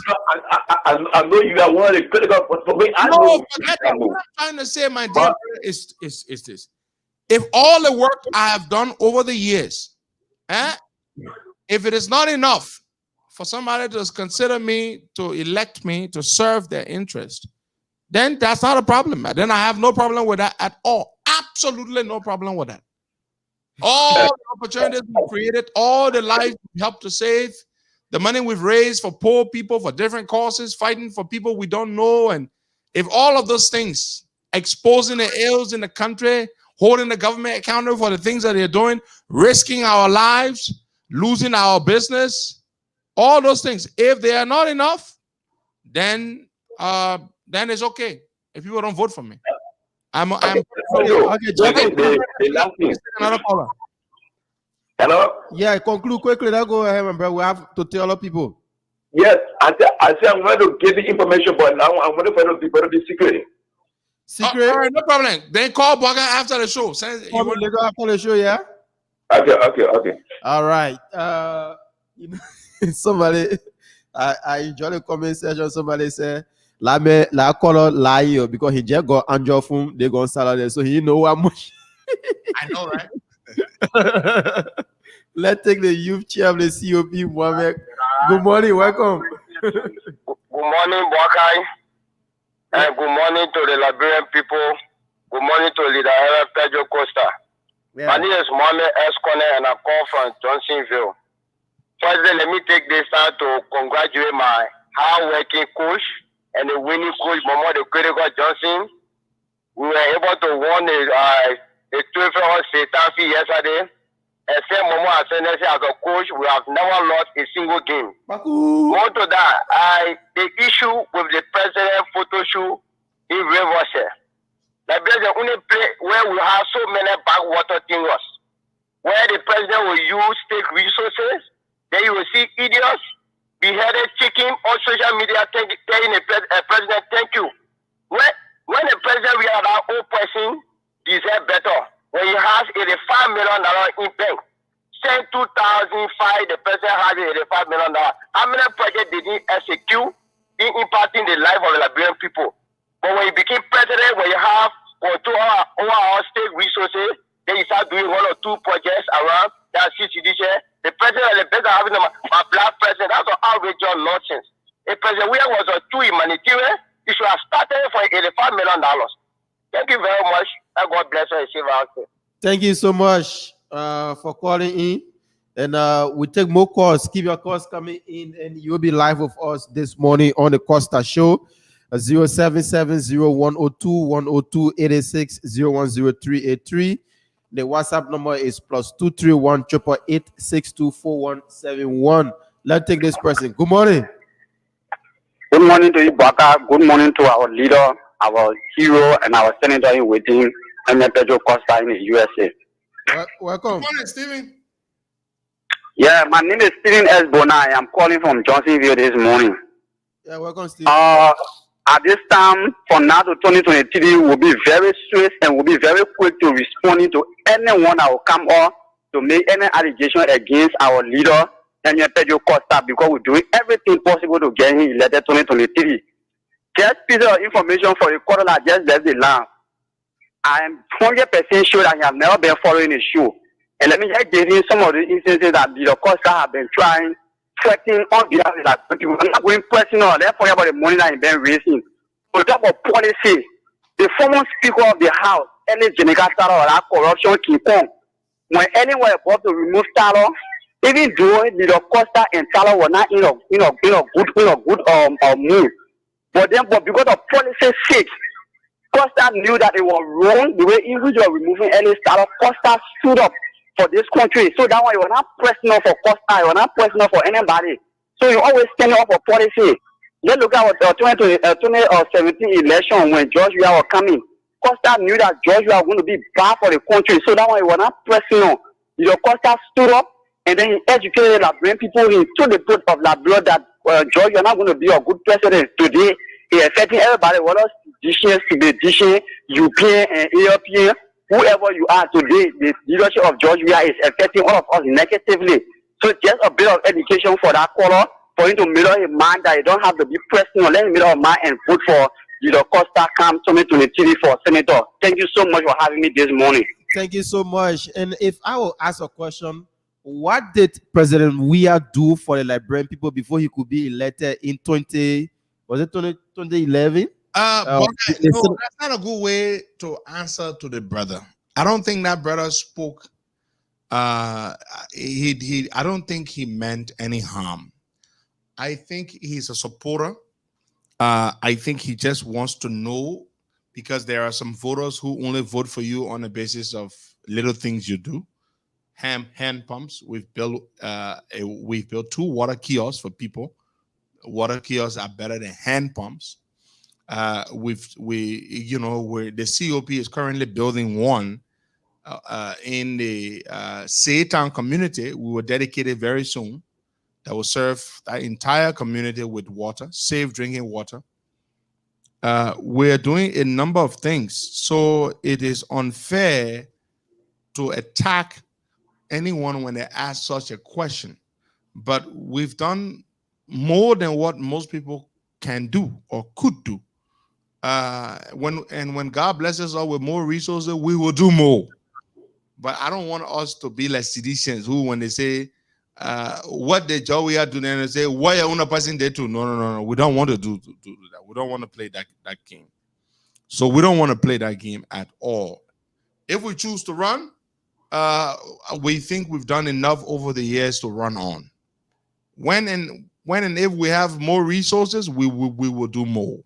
I know you are one of the critical, but for me, forget that. What I'm trying to say, my dear brother, is this. If all the work I have done over the years, if it is not enough for somebody to consider me, to elect me, to serve their interest, then that's not a problem. Then I have no problem with that at all. Absolutely no problem with that. All the opportunities we created, all the lives we helped to save, the money we've raised for poor people, for different causes, fighting for people we don't know. And if all of those things, exposing the ills in the country, holding the government accountable for the things that they're doing, risking our lives, losing our business, all those things, if they are not enough, then it's okay if people don't vote for me. Okay, another caller. Hello? Yeah, conclude quickly. Let's go ahead, bro. We have to tell other people. Yes, I say I'm going to give the information, but now I'm going to find out the secret. Secret? All right, no problem. Then call Bugger after the show. After the show, yeah? Okay. All right. Somebody, I enjoy the comment section. Somebody said, La color lie because he just got Andrew from they go salary, so he know how much. I know, right? Let's take the youth chair of the COP, Mohammed. Good morning, welcome. Good morning, Boakai. And good morning to the Liberian people. Good morning to leader Pedro Costa. Yeah. My name is Mohammed S. Corner and I call from Johnsonville. Firstly, let me take this time to congratulate my hard-working coach and the winning coach, Momo the Critical Johnson. We were able to win a 12-hour Satan fee yesterday. And same Momo as a coach, we have never lost a single game. More to that, the issue with the president photo shoot in Rivershire. The only place where we have so many backwater things, where the president will use state resources, then you will see idiots, beheaded chicken on social media telling the president, thank you. When the president realized that old person deserve better, when he has $85 million in bank, since 2005, the president has $85 million. How many projects did he execute in impacting the life of the Liberian people? But when he became president, when you have control over our state resources, then you start doing 1 or 2 projects around that CCD share. The president and the president having a black president, that's an outrageous nonsense. A president where was a true humanitarian, he should have started for $85 million. Thank you very much. And God bless you and save our country. Thank you so much for calling in. And we take more calls. Keep your calls coming in, and you'll be live with us this morning on the Costa Show. 0770-102-102-886-010383. The WhatsApp number is +231 888 Let's take this person. Good morning. Good morning to you, Baka. Good morning to our leader, our hero, and our senator in waiting, Pedro Costa in the USA. Welcome. Good morning, Stephen. Yeah, my name is Stephen S. Bonai. I'm calling from Johnsonville this morning. Yeah, welcome, Steve. At this time, from now to 2023, we'll be very swift and we'll be very quick to responding to anyone that will come up to make any allegation against our leader, Pedro Costa, because we're doing everything possible to get him elected 2023. Just piece of information for the quarter that just left the line. I am 100% sure that he has never been following the show. And let me just give you some of the instances that Pedro Costa have been trying threatening on behalf of the people. I'm not going personal. Let's forget about the money that he's been raising. On top of policy, the former Speaker of the House, Ellis Jenica Taro, that corruption keep on. When anyone about to remove Taro, even though the Costa and Taro were not in a good mood, but because of policy sake, Costa knew that it was wrong the way in which you are removing Ellis Taro. Costa stood up for this country. So that one, you were not pressing up for Costa, you were not pressing up for anybody. So you always stand up for policy. Let's look at our 2017 election when George Weah was coming. Costa knew that George Weah was going to be bad for the country. So that one, you were not pressing on. Costa stood up and then he educated Liberian people into the put of Liberia that George, you're not going to be a good president. Today, he's affecting everybody, whether it's European and European. Whoever you are today, the leadership of George Weah is affecting all of us negatively. So just a bit of education for that caller, for him to make up his mind that you don't have to be personal. Let him make up his mind and vote for Costa come 2023 for senator. Thank you so much for having me this morning. Thank you so much. And if I will ask a question, what did President Weah do for the Liberian people before he could be elected in 2011? No, that's not a good way to answer to the brother. I don't think that brother spoke. I don't think he meant any harm. I think he's a supporter. I think he just wants to know, because there are some voters who only vote for you on the basis of little things you do. Hand pumps. We've built 2 water kiosks for people. Water kiosks are better than hand pumps. The COP is currently building one in the Saytown community. We will dedicate it very soon. That will serve that entire community with water, safe drinking water. We're doing a number of things, so it is unfair to attack anyone when they ask such a question. But we've done more than what most people can do or could do. When God blesses us with more resources, we will do more. But I don't want us to be like seditionists who, when they say, what the job we are doing, and they say, why are you not passing there too? No. We don't want to do that. We don't want to play that game. So we don't want to play that game at all. If we choose to run, we think we've done enough over the years to run on. When and if we have more resources, we will do more.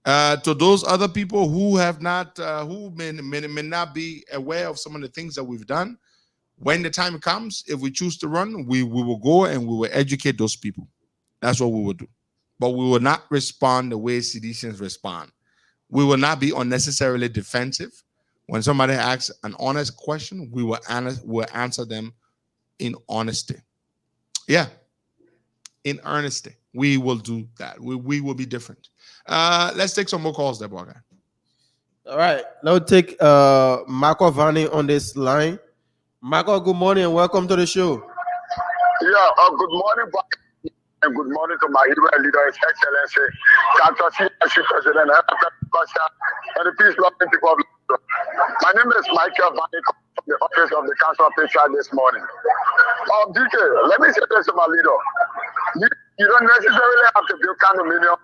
To those other people who have not, who may not be aware of some of the things that we've done, when the time comes, if we choose to run, we will go and we will educate those people. That's what we will do. But we will not respond the way Sidicians respond. We will not be unnecessarily defensive. When somebody asks an honest question, we will answer them in honesty. Yeah, in earnesty. We will do that. We will be different. Let's take some more calls there, boy. All right. Now take Marco Vani on this line. Marco, good morning and welcome to the show. Yeah, good morning, and good morning to my hero and leader, His Excellency, Dr. C. President, Costa, and the peace-loving people of Libya. My name is Michael Vani from the office of the Council of Patriarch this morning. DK, let me say this to my leader. You don't necessarily have to build condominium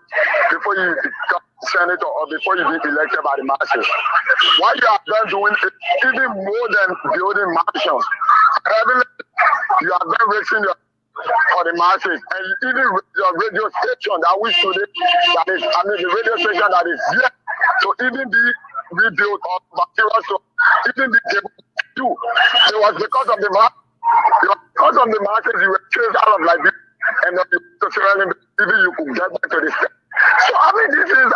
before you become senator or before you be elected by the masses. What you have done doing is even more than building mansions. You have been raising your for the masses, and even your radio station that we today, the radio station that is yet to even be rebuilt or materials to even be able to do. It was because of the masses you were chased out of Libya, and then maybe you could get back to the state. So this is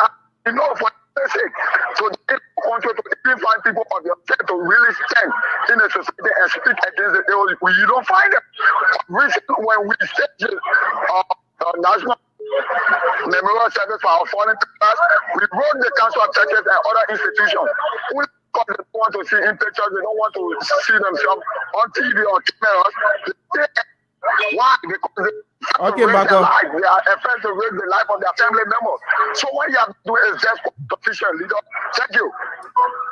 enough for the sake. So the country to even find people of your set to really stand in the society and speak against the ill. You don't find them. Recently, when we staged national memorial service for our foreign partners, we wrote the Council of Churches and other institutions. Because they don't want to see in pictures, they don't want to see themselves on TV or cameras. Why? Because they Marco. They are afraid to raise the life of their family members. So what you have to do is just official leader. Thank you.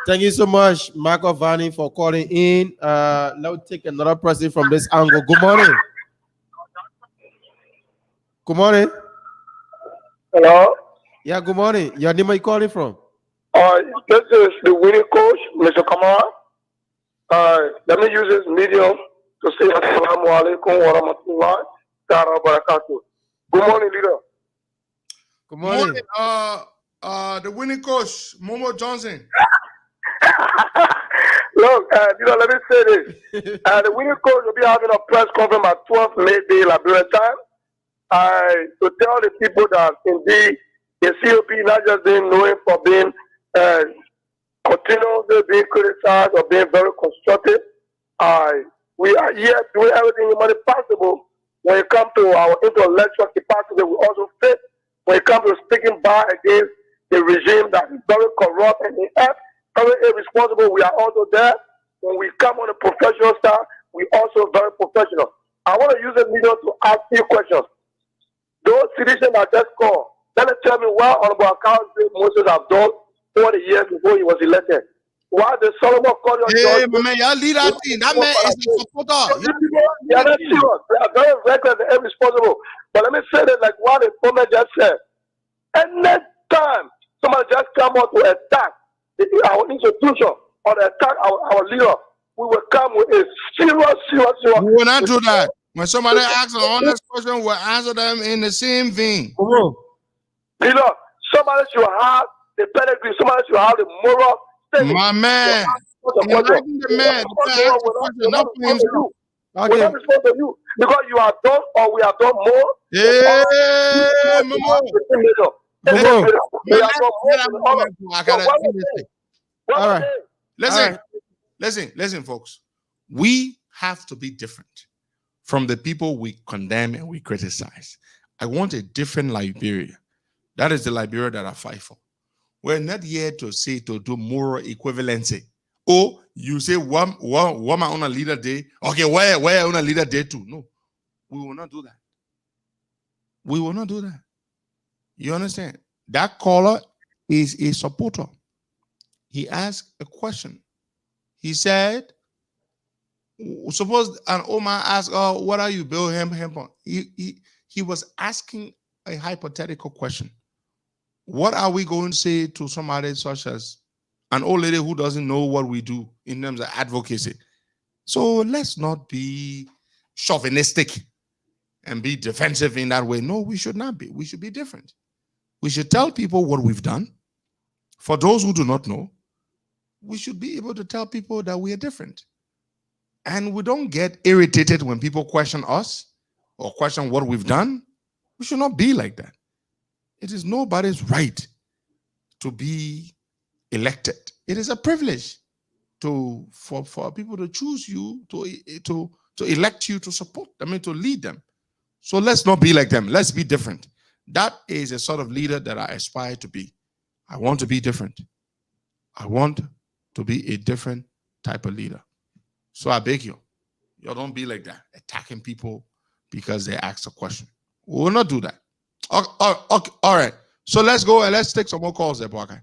Thank you so much, Marco Vani, for calling in. Let's take another person from this angle. Good morning. Good morning. Hello? Yeah, good morning. Your name are you calling from? This is the winning coach, Mr. Kamara. Let me use this medium to say assalamu alaikum wa rahmatullahi wa barakatuh. Good morning, leader. Good morning. The winning coach, Momo Johnson. Look, let me say this. The winning coach will be having a press conference at 12 May Liberia time. To tell the people that indeed the COP not just being known for being continuously being criticized or being very constructive. We are here doing everything humanly possible. When it comes to our intellectual capacity, we also fit. When it comes to speaking back against the regime that is very corrupt and very irresponsible, we are also there. When we come on the professional side, we also very professional. I want to use the medium to ask you questions. Those citizens that just called, let them tell me what Honorable Account Moses have done 40 years before he was elected. Why the Solomon called your Hey, man, y'all lead that team. That man is a supporter. They are not serious. They are very reckless and irresponsible. But let me say that, like what the woman just said, anytime somebody just come out to attack our institution or attack our leader, we will come with a serious. We will not do that. When somebody asks an honest question, we'll answer them in the same vein. Leader, somebody should have the pedigree, somebody should have the moral. My man, enlighten the man. We don't respond to you because you have done or we have done more. Yeah, All right. Listen, folks. We have to be different from the people we condemn and we criticize. I want a different Liberia. That is the Liberia that I fight for. We're not here to say to do moral equivalency. Oh, you say one on a leader day. Okay, where on a leader day too? No, we will not do that. We will not do that. You understand? That caller is a supporter. He asked a question. He said, suppose an Omar asked, "Oh, what are you building him on?" He was asking a hypothetical question. What are we going to say to somebody such as an old lady who doesn't know what we do in terms of advocacy? So let's not be chauvinistic and be defensive in that way. No, we should not be. We should be different. We should tell people what we've done. For those who do not know, we should be able to tell people that we are different. And we don't get irritated when people question us or question what we've done. We should not be like that. It is nobody's right to be elected. It is a privilege for people to choose you, to elect you to support them, to lead them. So let's not be like them. Let's be different. That is a sort of leader that I aspire to be. I want to be different. I want to be a different type of leader. So I beg you, don't be like that, attacking people because they ask a question. We will not do that. Okay, all right. So let's go and let's take some more calls there, Boakai.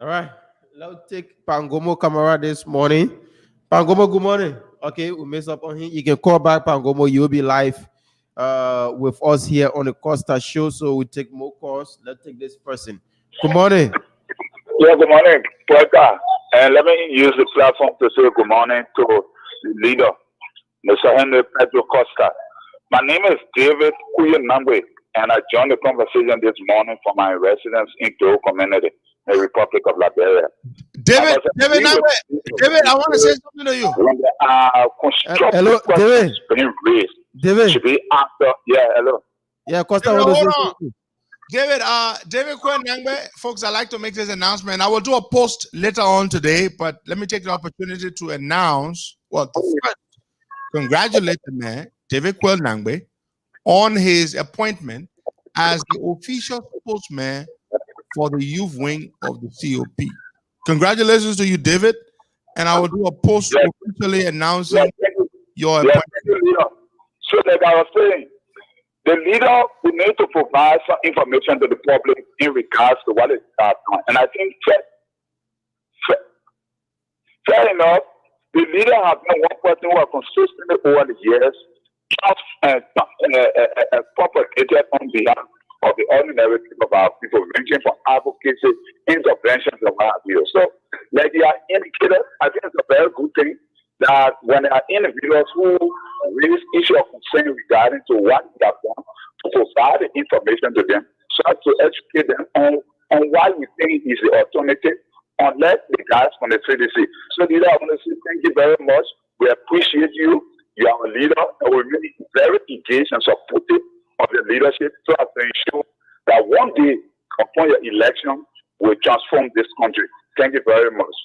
All right. Let's take Pangomo Camara this morning. Pangomo, good morning. Okay, we mess up on him. You can call back Pangomo. You'll be live with us here on the Costa Show. So we take more calls. Let's take this person. Good morning. Yeah, good morning, Poeta. And let me use the platform to say good morning to the leader, Mr. Henry Pedro Costa. My name is David Kuyanangwe, and I joined the conversation this morning for my residence in Dole community, the Republic of Liberia. David, I want to say something to you. Hello, David. David. Should be after. Yeah, hello. Yeah, Costa. David Kwenangbe, folks, I'd like to make this announcement. I will do a post later on today, but let me take the opportunity to announce, congratulate the man, David Kwenangbe, on his appointment as the official spokesman for the youth wing of the COP. Congratulations to you, David, and I will do a post officially announcing your appointment. So like I was saying, the leader will need to provide some information to the public in regards to what is done. And I think fair enough, the leader has been one person who has consistently over the years propagated on behalf of the ordinary people of our people, ranging from advocacy, interventions, and what have you. So, like they are indicated, I think it's a very good thing that when there are individuals who raise issue of concern regarding to what they have done, to provide the information to them, so as to educate them on why we think is the alternative, unless the guys from the CDC. So, leader, I want to say thank you very much. We appreciate you. You are a leader, and we're really very engaged and supportive of the leadership, so as to ensure that one day, upon your election, will transform this country. Thank you very much.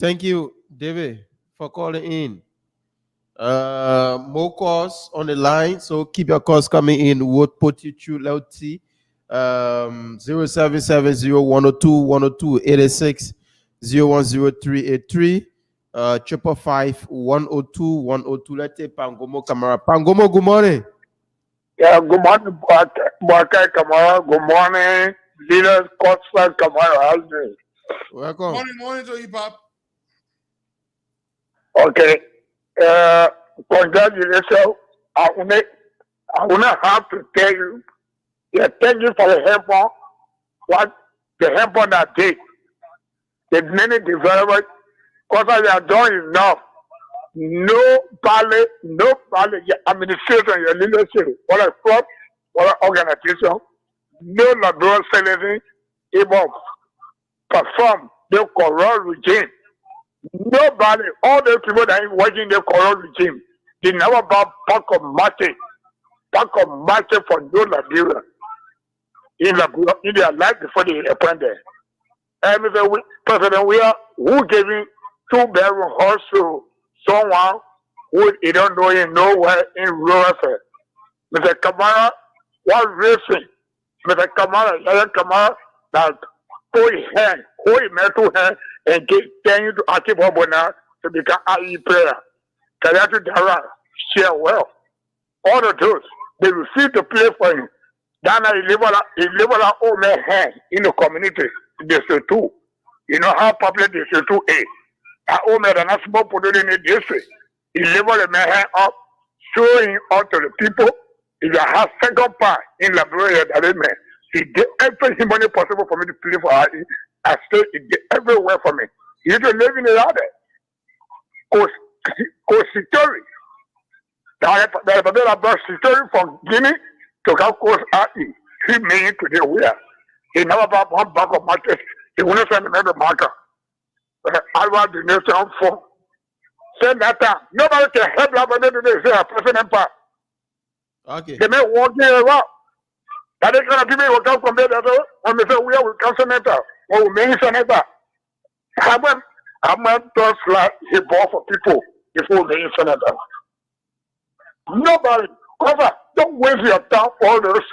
Thank you, David, for calling in. More calls on the line, so keep your calls coming in. We'll put you through loudly. 0770-102-102-86 010-383 555-102-102. Let's take Pangomo Camara. Pangomo, good morning. Yeah, good morning, Boakai Kamara. Good morning, leaders, Costa Kamara. How's it doing? Welcome. Morning to you, Pop. Okay. Congratulations. I will not have to tell you. Yeah, thank you for the help on what the help on that did. The many development, because they are doing enough. No ballet, your administration, your leadership, what a club, what an organization, no liberal citizen able to perform the corrupt regime. Nobody, all those people that are watching the corrupt regime, they never bought pack of market for no Liberia in their life before they appoint them. And President Weah, who giving 2-bedroom house to someone who you don't know him nowhere in rural affairs. Mr. Kamara was racing. Mr. Kamara, that hold his mental hand and tell you to achieve now to become IE player. Kayatu Dara, share well. All of those, they refuse to play for him. Dana, he live on old man hand in the community, District 2. You know how popular District 2 is. That old man, not supposed to put it in the district. He level the man hand up, showing out to the people. If you have second part in Liberia, that is man. He did every money possible for me to play for RE. I said he did everywhere for me. He used to live in the other. Costa There is a bus story from Guinea to Coast RE. He made it to the where. He never bought one bag of matches. He wouldn't send another marker. I want the nation for. Send that time. Nobody can help that today. Say a president part. Okay. They may walk here around. That is going to be will come from there. When we say we are with council senator or we may senator. I'm not just like he bought for people before we may senator. Nobody cover. Don't waste your time for all those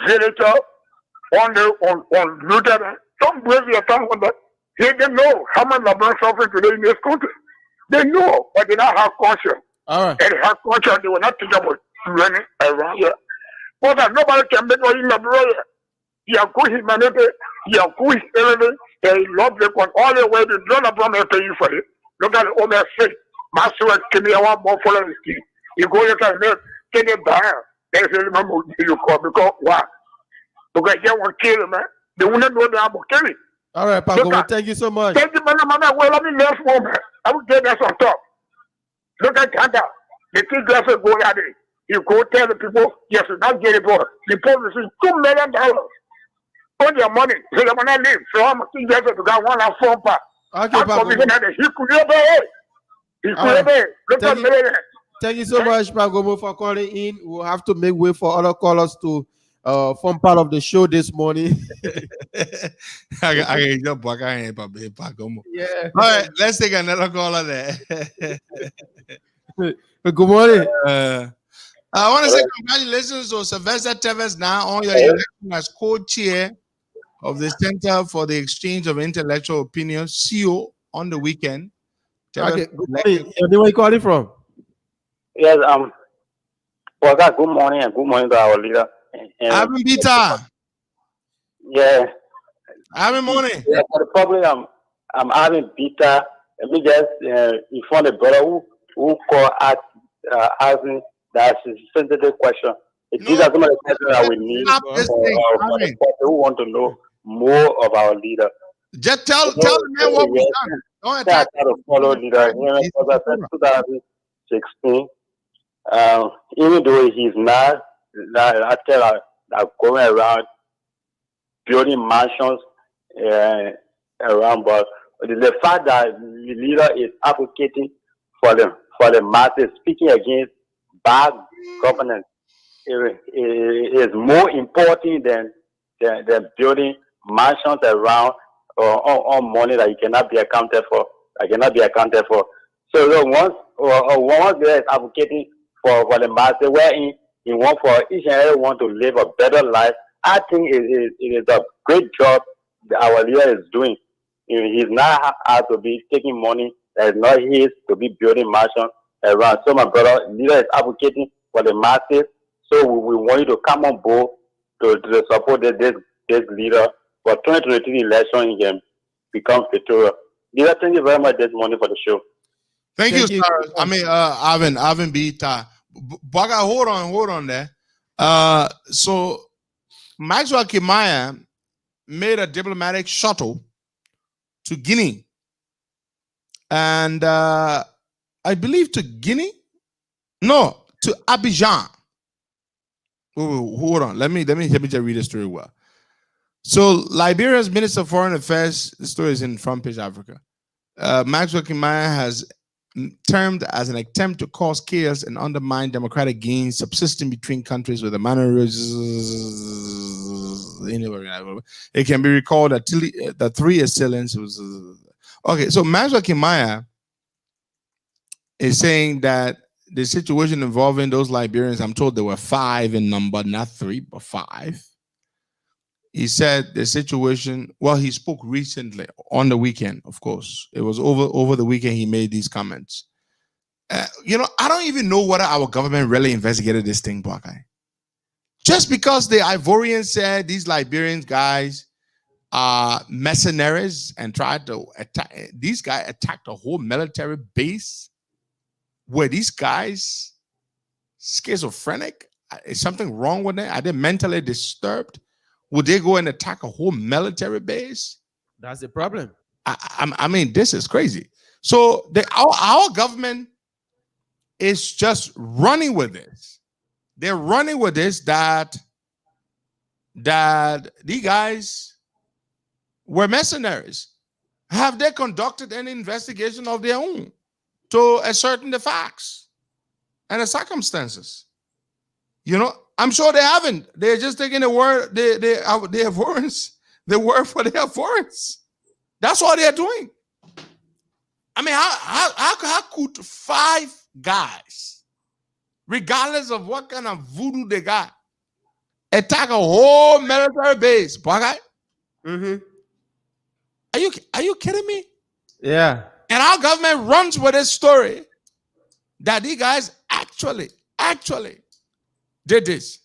villagers on lieutenant. Don't waste your time on that. They know how much Lebanon suffering today in this country. They know, but they don't have conscience. All right. And they have conscience, they will not think about running around here. But nobody can make all in Lebanon. You have good humanity, you have good everything, they love the one all the way to John Abraham and pay you for it. Look at the owner say, Master, can you have more for the ski? You go to the get it down. They say, remember, you call because why? Because they want to kill him, man. They will not know they have to kill him. All right, Paco, thank you so much. Thank you, man. Well, let me next moment. I will get that on top. Look at Canada. The two glasses go at it. You go tell the people, yes, you not get it for. The people receive $2 million. On their money. So they will not live. So I'm two glasses to get one and four pack. Okay, Paco. He could Look at me. Thank you so much, Pagomo, for calling in. We'll have to make way for other callers to form part of the show this morning. I get back. I ain't Pagomo. Yeah. All right, let's take another caller there. Good morning. I want to say congratulations to Sylvester Teves now on your election as co-chair of the Center for the Exchange of Intellectual Opinion, CO, on the weekend. Okay, good morning. Where are you calling from? Yes, well, good morning and good morning to our leader. Having Peter. Yeah. Having morning. Yeah, for the public, I'm having Peter. Let me just inform the brother who called asking that sensitive question. These are some of the questions that we need for the people who want to know more of our leader. Just tell the man what we've done. Don't attack. I try to follow leader here because I said 2016. Even though he's not going around building mansions around, but the fact that the leader is advocating for the masses, speaking against bad governance, is more important than building mansions around on money that you cannot be accounted for. So once there is advocating for the masses, wherein he wants for each and every one to live a better life, I think it is a great job that our leader is doing. He's not out to be taking money that is not his to be building mansions around. So my brother, leader is advocating for the masses. So we want you to come on board to support this leader for 2023 election. He can become victorious. Leader, thank you very much this morning for the show. Thank you, sir. I mean, Avin Bita. Baga, hold on there. So Maxwell Kimaya made a diplomatic shuttle to Guinea, and I believe to Guinea, no, to Abidjan. Hold on, let me just read the story well. So Liberia's Minister of Foreign Affairs, the story is in Front Page Africa. Maxwell Kimaya has termed as an attempt to cause chaos and undermine democratic gains subsisting between countries with a manner. It can be recalled that the three assailants was okay. So Maxwell Kimaya is saying that the situation involving those Liberians, I'm told there were 5 in number, not 3, but 5. He said the situation, well, he spoke recently on the weekend, of course. It was over the weekend he made these comments. I don't even know whether our government really investigated this thing, Buckeye. Just because the Ivorians said these Liberian guys are mercenaries and tried to attack, these guys attacked a whole military base. Were these guys schizophrenic? Is something wrong with them? Are they mentally disturbed? Would they go and attack a whole military base? That's the problem. I mean, this is crazy. So our government is just running with this. They're running with this that these guys were mercenaries. Have they conducted any investigation of their own to ascertain the facts and the circumstances? You know, I'm sure they haven't. They're just taking the word, the abhorrence, the word for the abhorrence. That's what they're doing. I mean, how could 5 guys, regardless of what kind of voodoo they got, attack a whole military base? Mm-hmm. Are you kidding me? Yeah. And our government runs with this story that these guys actually did this.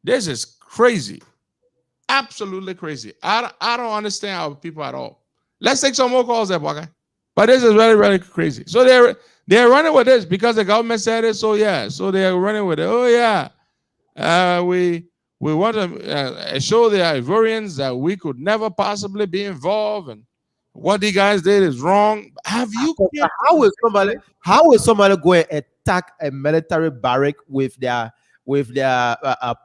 This is crazy. Absolutely crazy. I don't understand our people at all. Let's take some more calls there, Baka. But this is really, really crazy. So they're running with this because the government said it. So yeah, so they're running with it. Oh yeah, we want to show the Ivorians that we could never possibly be involved, and what the guys did is wrong. Have you? How will somebody go and attack a military barrack with their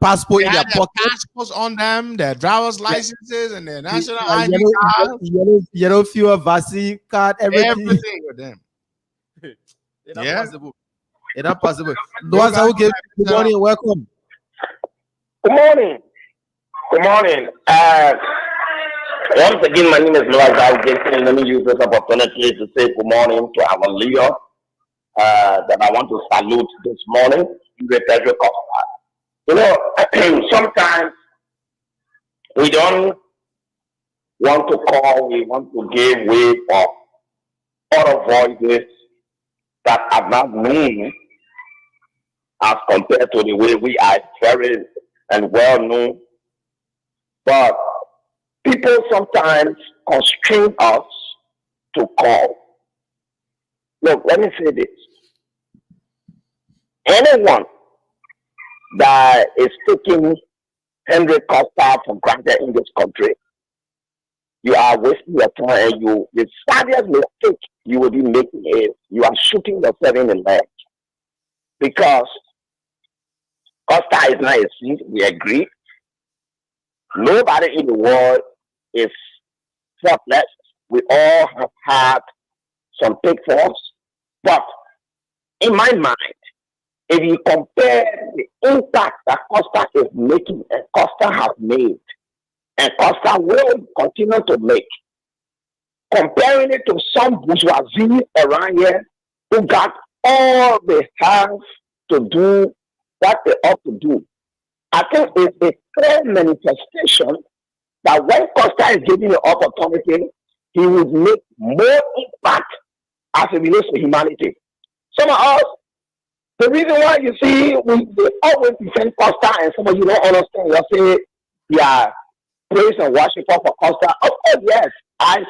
passport in their pocket? Passports on them, their driver's licenses, and their national ID cards, yellow fuel vaccine card, everything with them. It's not possible. It's not possible. Good morning, welcome. Good morning. Good morning. Once again, my name is Noah Gaugation. Let me use this opportunity to say good morning to our leader that I want to salute this morning. You know, sometimes we don't want to call, we want to give way for other voices that are not known as compared to the way we are very and well known. But people sometimes constrain us to call. Look, let me say this. Anyone that is taking Henry Costa for granted in this country, you are wasting your time, and the saddest mistake you will be making is you are shooting yourself in the leg. Because Costa is not a saint, we agree. Nobody in the world is faultless. We all have had some pitfalls. But in my mind, if you compare the impact that Costa is making and Costa has made, and Costa will continue to make, comparing it to some bourgeoisie around here who got all they have to do what they ought to do, I think it's a clear manifestation that when Costa is given the opportunity, he would make more impact as it relates to humanity. Some of us, the reason why you see we always defend Costa, and some of you don't understand, you say, yeah, praise and worship for Costa. Of course, yes, I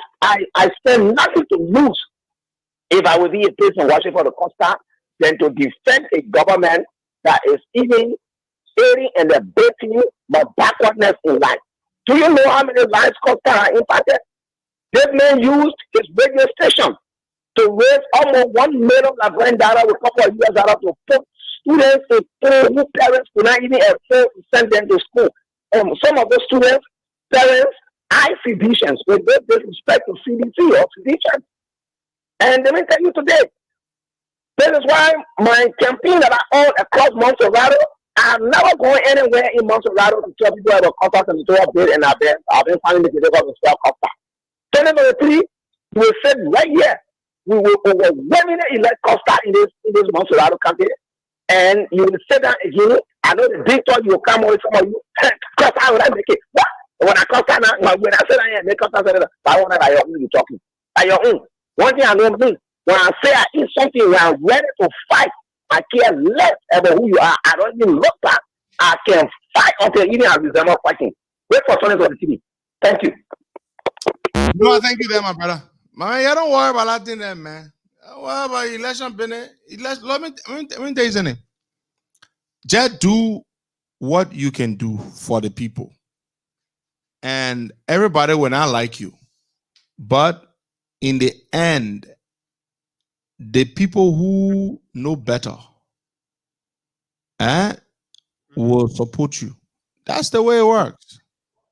stand nothing to lose if I would be a praise and worship for the Costa than to defend a government that is even aiding and abetting my backwardness in life. Do you know how many lives Costa impacted? This man used his radio station to raise almost $1 million $1 with a couple of years out to put students in school who parents could not even afford to send them to school. Some of the students, parents, physicians with great disrespect to CDC or physicians. And let me tell you today, this is why my campaign that I own across Montserrat, I'm never going anywhere in Montserrat to tell people about Costa and to update, and I've been finding the video to sell Costa. Then number 3, we will say right here, we will overwhelmingly elect Costa in this Montserrat campaign, and you will say that again. I know the big talk you will come with some of you. Costa, how would I make it? What? When I Costa now, when I say that, make Costa say that, I want to your own you talking. By your own. One thing I know me, when I say I eat something, when I'm ready to fight, I care less about who you are. I don't even look back. I can fight until even I resemble fighting. Wait for Tony on the TV. Thank you. No, thank you there, my brother. Man, you don't worry about that thing there, man. Don't worry about election, Benny. Let me tell you something. Just do what you can do for the people. And everybody will not like you. But in the end, the people who know better will support you. That's the way it works.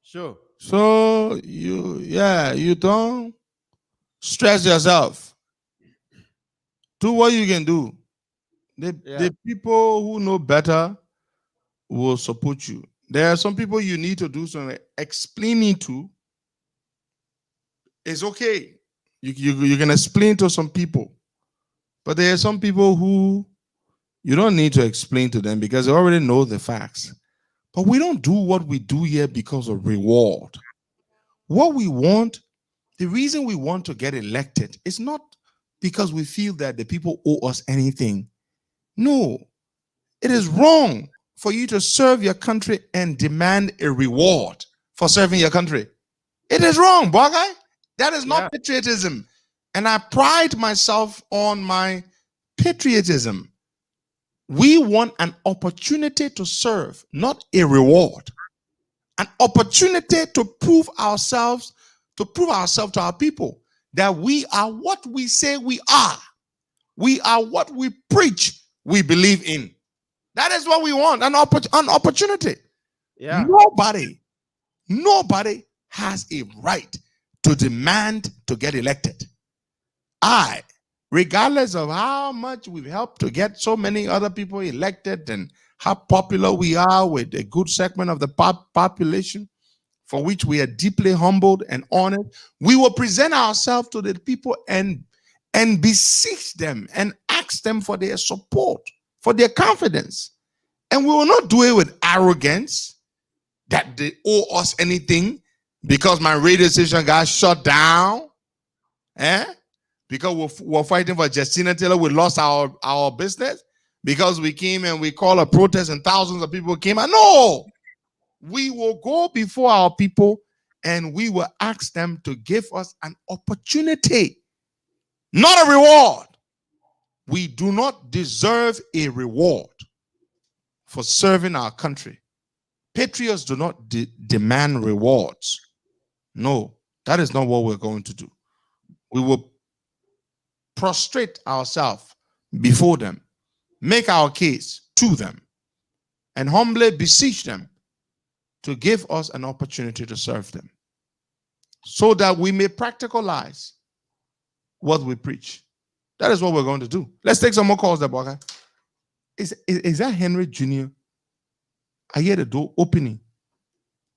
Sure. So you don't stress yourself. Do what you can do. The people who know better will support you. There are some people you need to do some explaining to. It's okay. You can explain to some people. But there are some people who you don't need to explain to them because they already know the facts. But we don't do what we do here because of reward. What we want, the reason we want to get elected is not because we feel that the people owe us anything. No, it is wrong for you to serve your country and demand a reward for serving your country. It is wrong, Bogai. That is not patriotism. And I pride myself on my patriotism. We want an opportunity to serve, not a reward. An opportunity to prove ourselves to our people that we are what we say we are. We are what we preach we believe in. That is what we want, an opportunity. Yeah. Nobody has a right to demand to get elected. Regardless of how much we've helped to get so many other people elected and how popular we are with a good segment of the population, for which we are deeply humbled and honored, we will present ourselves to the people and beseech them and ask them for their support, for their confidence. And we will not do it with arrogance that they owe us anything because my radio station got shut down. Because we're fighting for Justina Taylor, we lost our business. Because we came and we called a protest and thousands of people came. No! We will go before our people and we will ask them to give us an opportunity, not a reward. We do not deserve a reward for serving our country. Patriots do not demand rewards. No, that is not what we're going to do. We will prostrate ourselves before them, make our case to them, and humbly beseech them to give us an opportunity to serve them so that we may practicalize what we preach. That is what we're going to do. Let's take some more calls there, Boga. Is that Henry Jr.? I hear the door opening.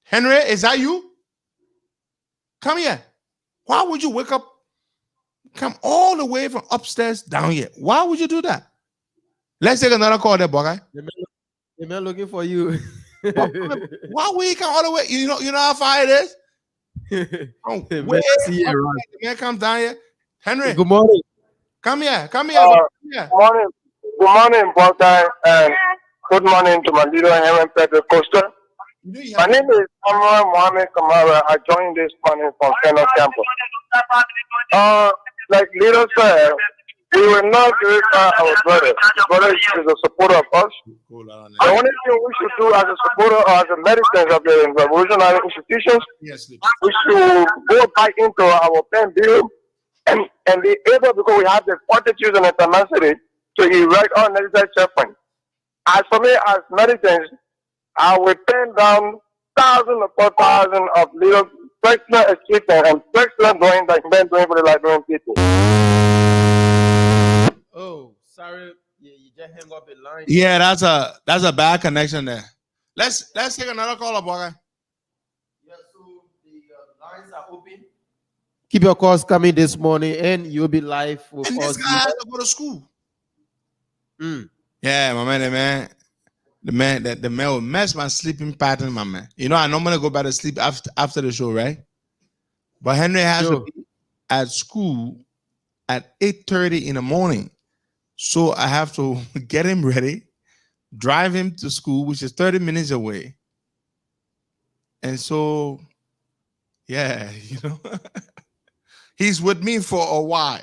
Henry, is that you? Come here. Why would you wake up, come all the way from upstairs down here? Why would you do that? Let's take another call there, Boga. The man looking for you. Why would he come all the way? You know how far it is? The man comes down here. Henry. Good morning. Come here. Good morning, Boga, and good morning to my leader, Henry Pedro Costa. My name is Amra Mohammed Kamara. I joined this morning from Kano campus. Like leader said, we will not glorify our brother. His brother is a supporter of us. The only thing we should do as a supporter or as a medicine of the revolutionary institutions, we should go back into our pen bill and be able, because we have the fortitude and the tenacity to erect all necessary checkpoints. As for me, as medicines, I will pen down thousands upon thousands of little personal achievements and personal doing that men doing for the Liberian people. Oh, sorry, you just hang up the line. Yeah, that's a bad connection there. Let's take another call, Boga. Yeah, so the lines are open. Keep your calls coming this morning, and you'll be live with and us. This guy has to go to school. Yeah, my man, the man will mess my sleeping pattern, my man. You know, I normally go back to sleep after the show, right? But Henry has to be at school at 8:30 in the morning. So I have to get him ready, drive him to school, which is 30 minutes away. And so, yeah, you know, he's with me for a while.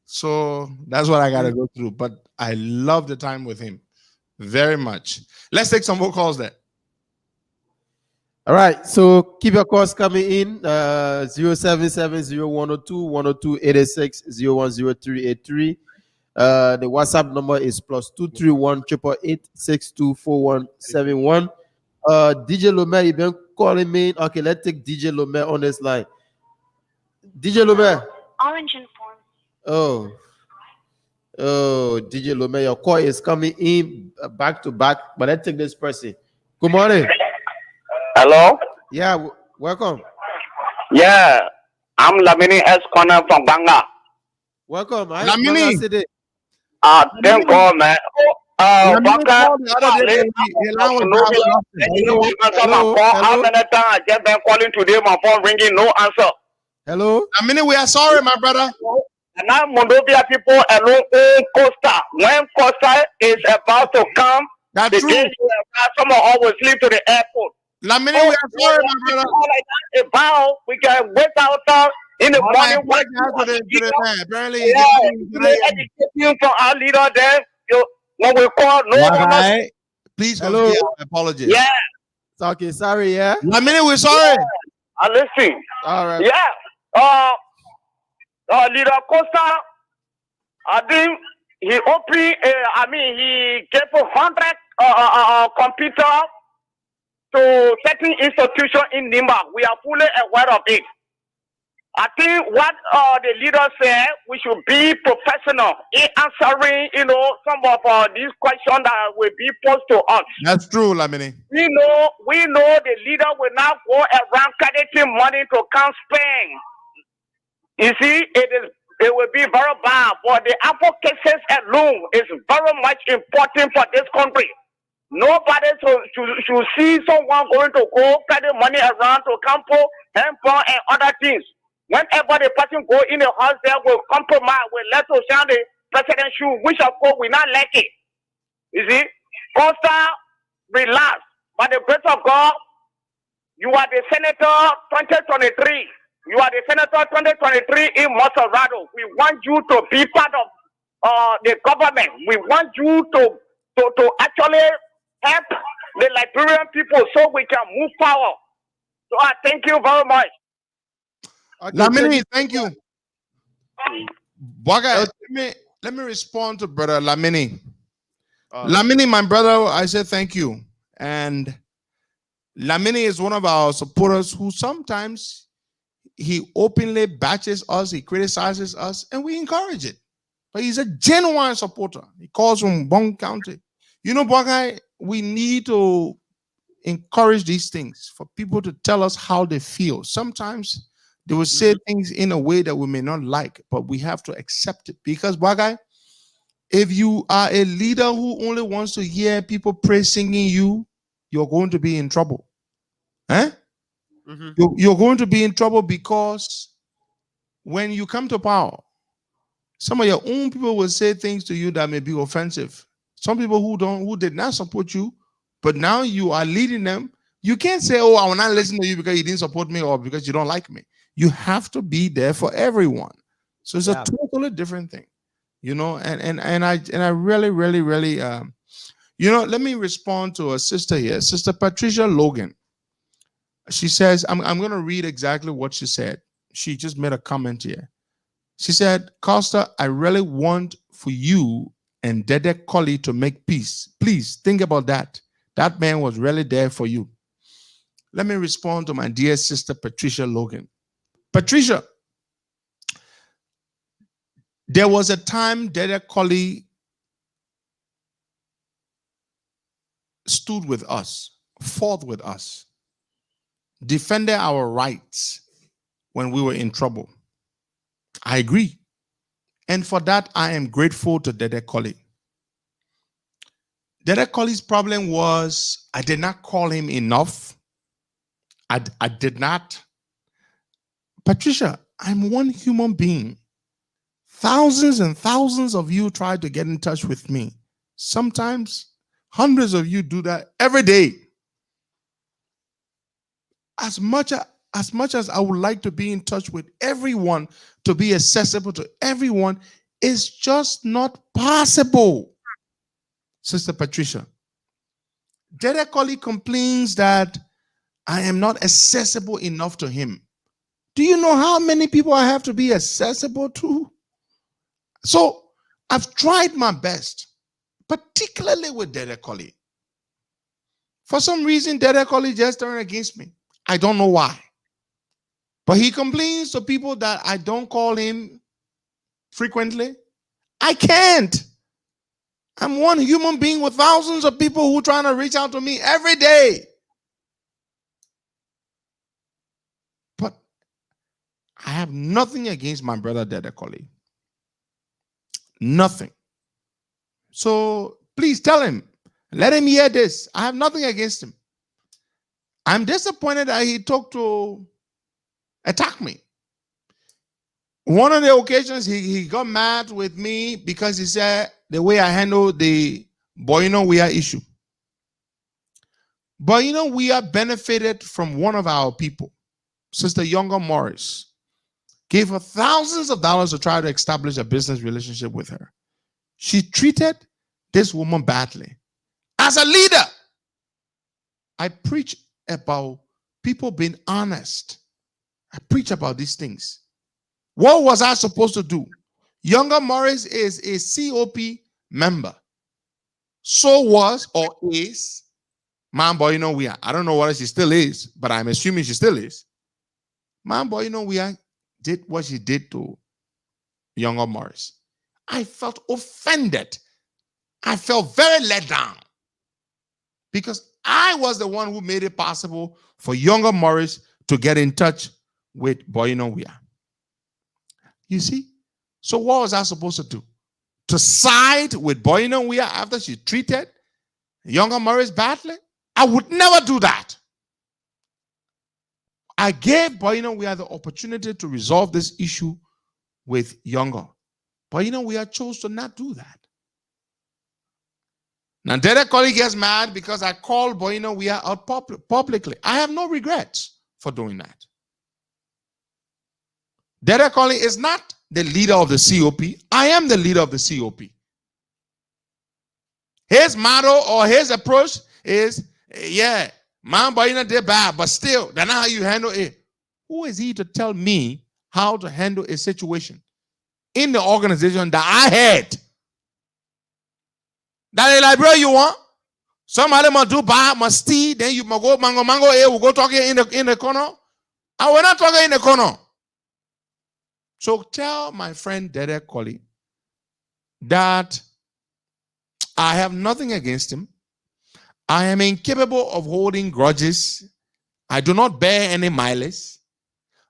So that's what I got to go through. But I love the time with him very much. Let's take some more calls there. All right, so keep your calls coming in. 0770-102-102-886-010383. The WhatsApp number is +231 888 DJ Lomé, you've been calling me. Okay, let's take DJ Lomé on this line. DJ Lomé. Orange inform. Oh, DJ Lomé, your call is coming in back to back, but let's take this person. Good morning. Hello? Yeah, welcome. Yeah, I'm Lamini S. Corner from Banga. Welcome. Lamini. Thank God, man. Lamini Baka, called the other day, the line was answer my phone. How many times I just been calling today, my phone ringing, no answer. Hello? Lamini, we are sorry, my brother. And now Monrovia people alone own Costa. When Costa is about to come, that's true. Someone always leave to the airport. Lamini, we are sorry, my brother. About we can wait out in the morning. Apparently, education from our leader there. When we call, no one. Please hello. My apologies. Yeah. It's okay, sorry, yeah. Lamini, we're sorry. I listen. All right. Yeah. Leader Costa, I think he opened. He gave 100 computer to certain institution in Nimba. We are fully aware of it. I think what the leader said, we should be professional in answering, some of these questions that will be posed to us. That's true, Lamini. We know the leader will not go around collecting money to come Spain. You see, it will be very bad, but the advocacy alone is very much important for this country. Nobody should see someone going to go carry money around to Campo, Hempo, and other things. Whenever the person go in the house, there will compromise, will let us shine the president's shoe, which of course we not like it. You see, Costa, relax. By the grace of God, you are the senator 2023. You are the senator 2023 in Maserado. We want you to be part of the government. We want you to actually help the Liberian people so we can move forward. So I thank you very much. Okay, Lamini, thank you. Baga, let me respond to brother Lamini. Lamini, my brother, I say thank you. And Lamini is one of our supporters who sometimes he openly bashes us, he criticizes us, and we encourage it. But he's a genuine supporter. He calls from Bong County. Baga, we need to encourage these things for people to tell us how they feel. Sometimes they will say things in a way that we may not like, but we have to accept it. Because, Bagai, if you are a leader who only wants to hear people praise singing you, you're going to be in trouble. You're going to be in trouble because when you come to power, some of your own people will say things to you that may be offensive. Some people who did not support you, but now you are leading them. You can't say, "Oh, I will not listen to you because you didn't support me or because you don't like me." You have to be there for everyone. So it's a totally different thing, and I really, really, really, let me respond to a sister here, Sister Patricia Logan. She says, I'm going to read exactly what she said. She just made a comment here. She said, Costa, I really want for you and Dede Colley to make peace. Please think about that. That man was really there for you. Let me respond to my dear sister, Patricia Logan. Patricia, there was a time Dede Colley stood with us, fought with us, defended our rights when we were in trouble. I agree. And for that, I am grateful to Dede Colley. Dede Colley's problem was I did not call him enough. I did not. Patricia, I'm one human being. Thousands and thousands of you try to get in touch with me. Sometimes hundreds of you do that every day. As much as I would like to be in touch with everyone, to be accessible to everyone, it's just not possible. Sister Patricia, Dede Colley complains that I am not accessible enough to him. Do you know how many people I have to be accessible to? So I've tried my best, particularly with Dede Koli. For some reason, Dede Koli just turned against me. I don't know why. But he complains to people that I don't call him frequently. I can't. I'm one human being with thousands of people who are trying to reach out to me every day. But I have nothing against my brother Dede Koli. Nothing. So please tell him. Let him hear this. I have nothing against him. I'm disappointed that he took to attack me. One of the occasions he got mad with me because he said the way I handled the Boyino Wea issue. Boyino Wea benefited from one of our people, Sister Younger Morris. Gave her thousands of dollars to try to establish a business relationship with her. She treated this woman badly. As a leader, I preach about people being honest. I preach about these things. What was I supposed to do? Younger Morris is a COP member. So was or is Man Boyino Wea. I don't know whether she still is, but I'm assuming she still is. Man Boyino Wea did what she did to Younger Morris. I felt offended. I felt very let down because I was the one who made it possible for Younger Morris to get in touch with Boyino Wea. You see? So what was I supposed to do? To side with Boyino Wea after she treated Younger Morris badly? I would never do that. I gave Boyino Wea the opportunity to resolve this issue with Younger. Boyino Wea chose to not do that. Now, Dede Koli gets mad because I called Boyino Wea out publicly. I have no regrets for doing that. Dede Koli is not the leader of the COP. I am the leader of the COP. His motto or his approach is, yeah, Man Boyino did bad, but still, that's not how you handle it. Who is he to tell me how to handle a situation in the organization that I had? That a library you want? Somebody must do bad, must steal, then you must go mango, we'll go talking in the corner. I will not talking in the corner. So tell my friend Dede Koli that I have nothing against him. I am incapable of holding grudges. I do not bear any malice.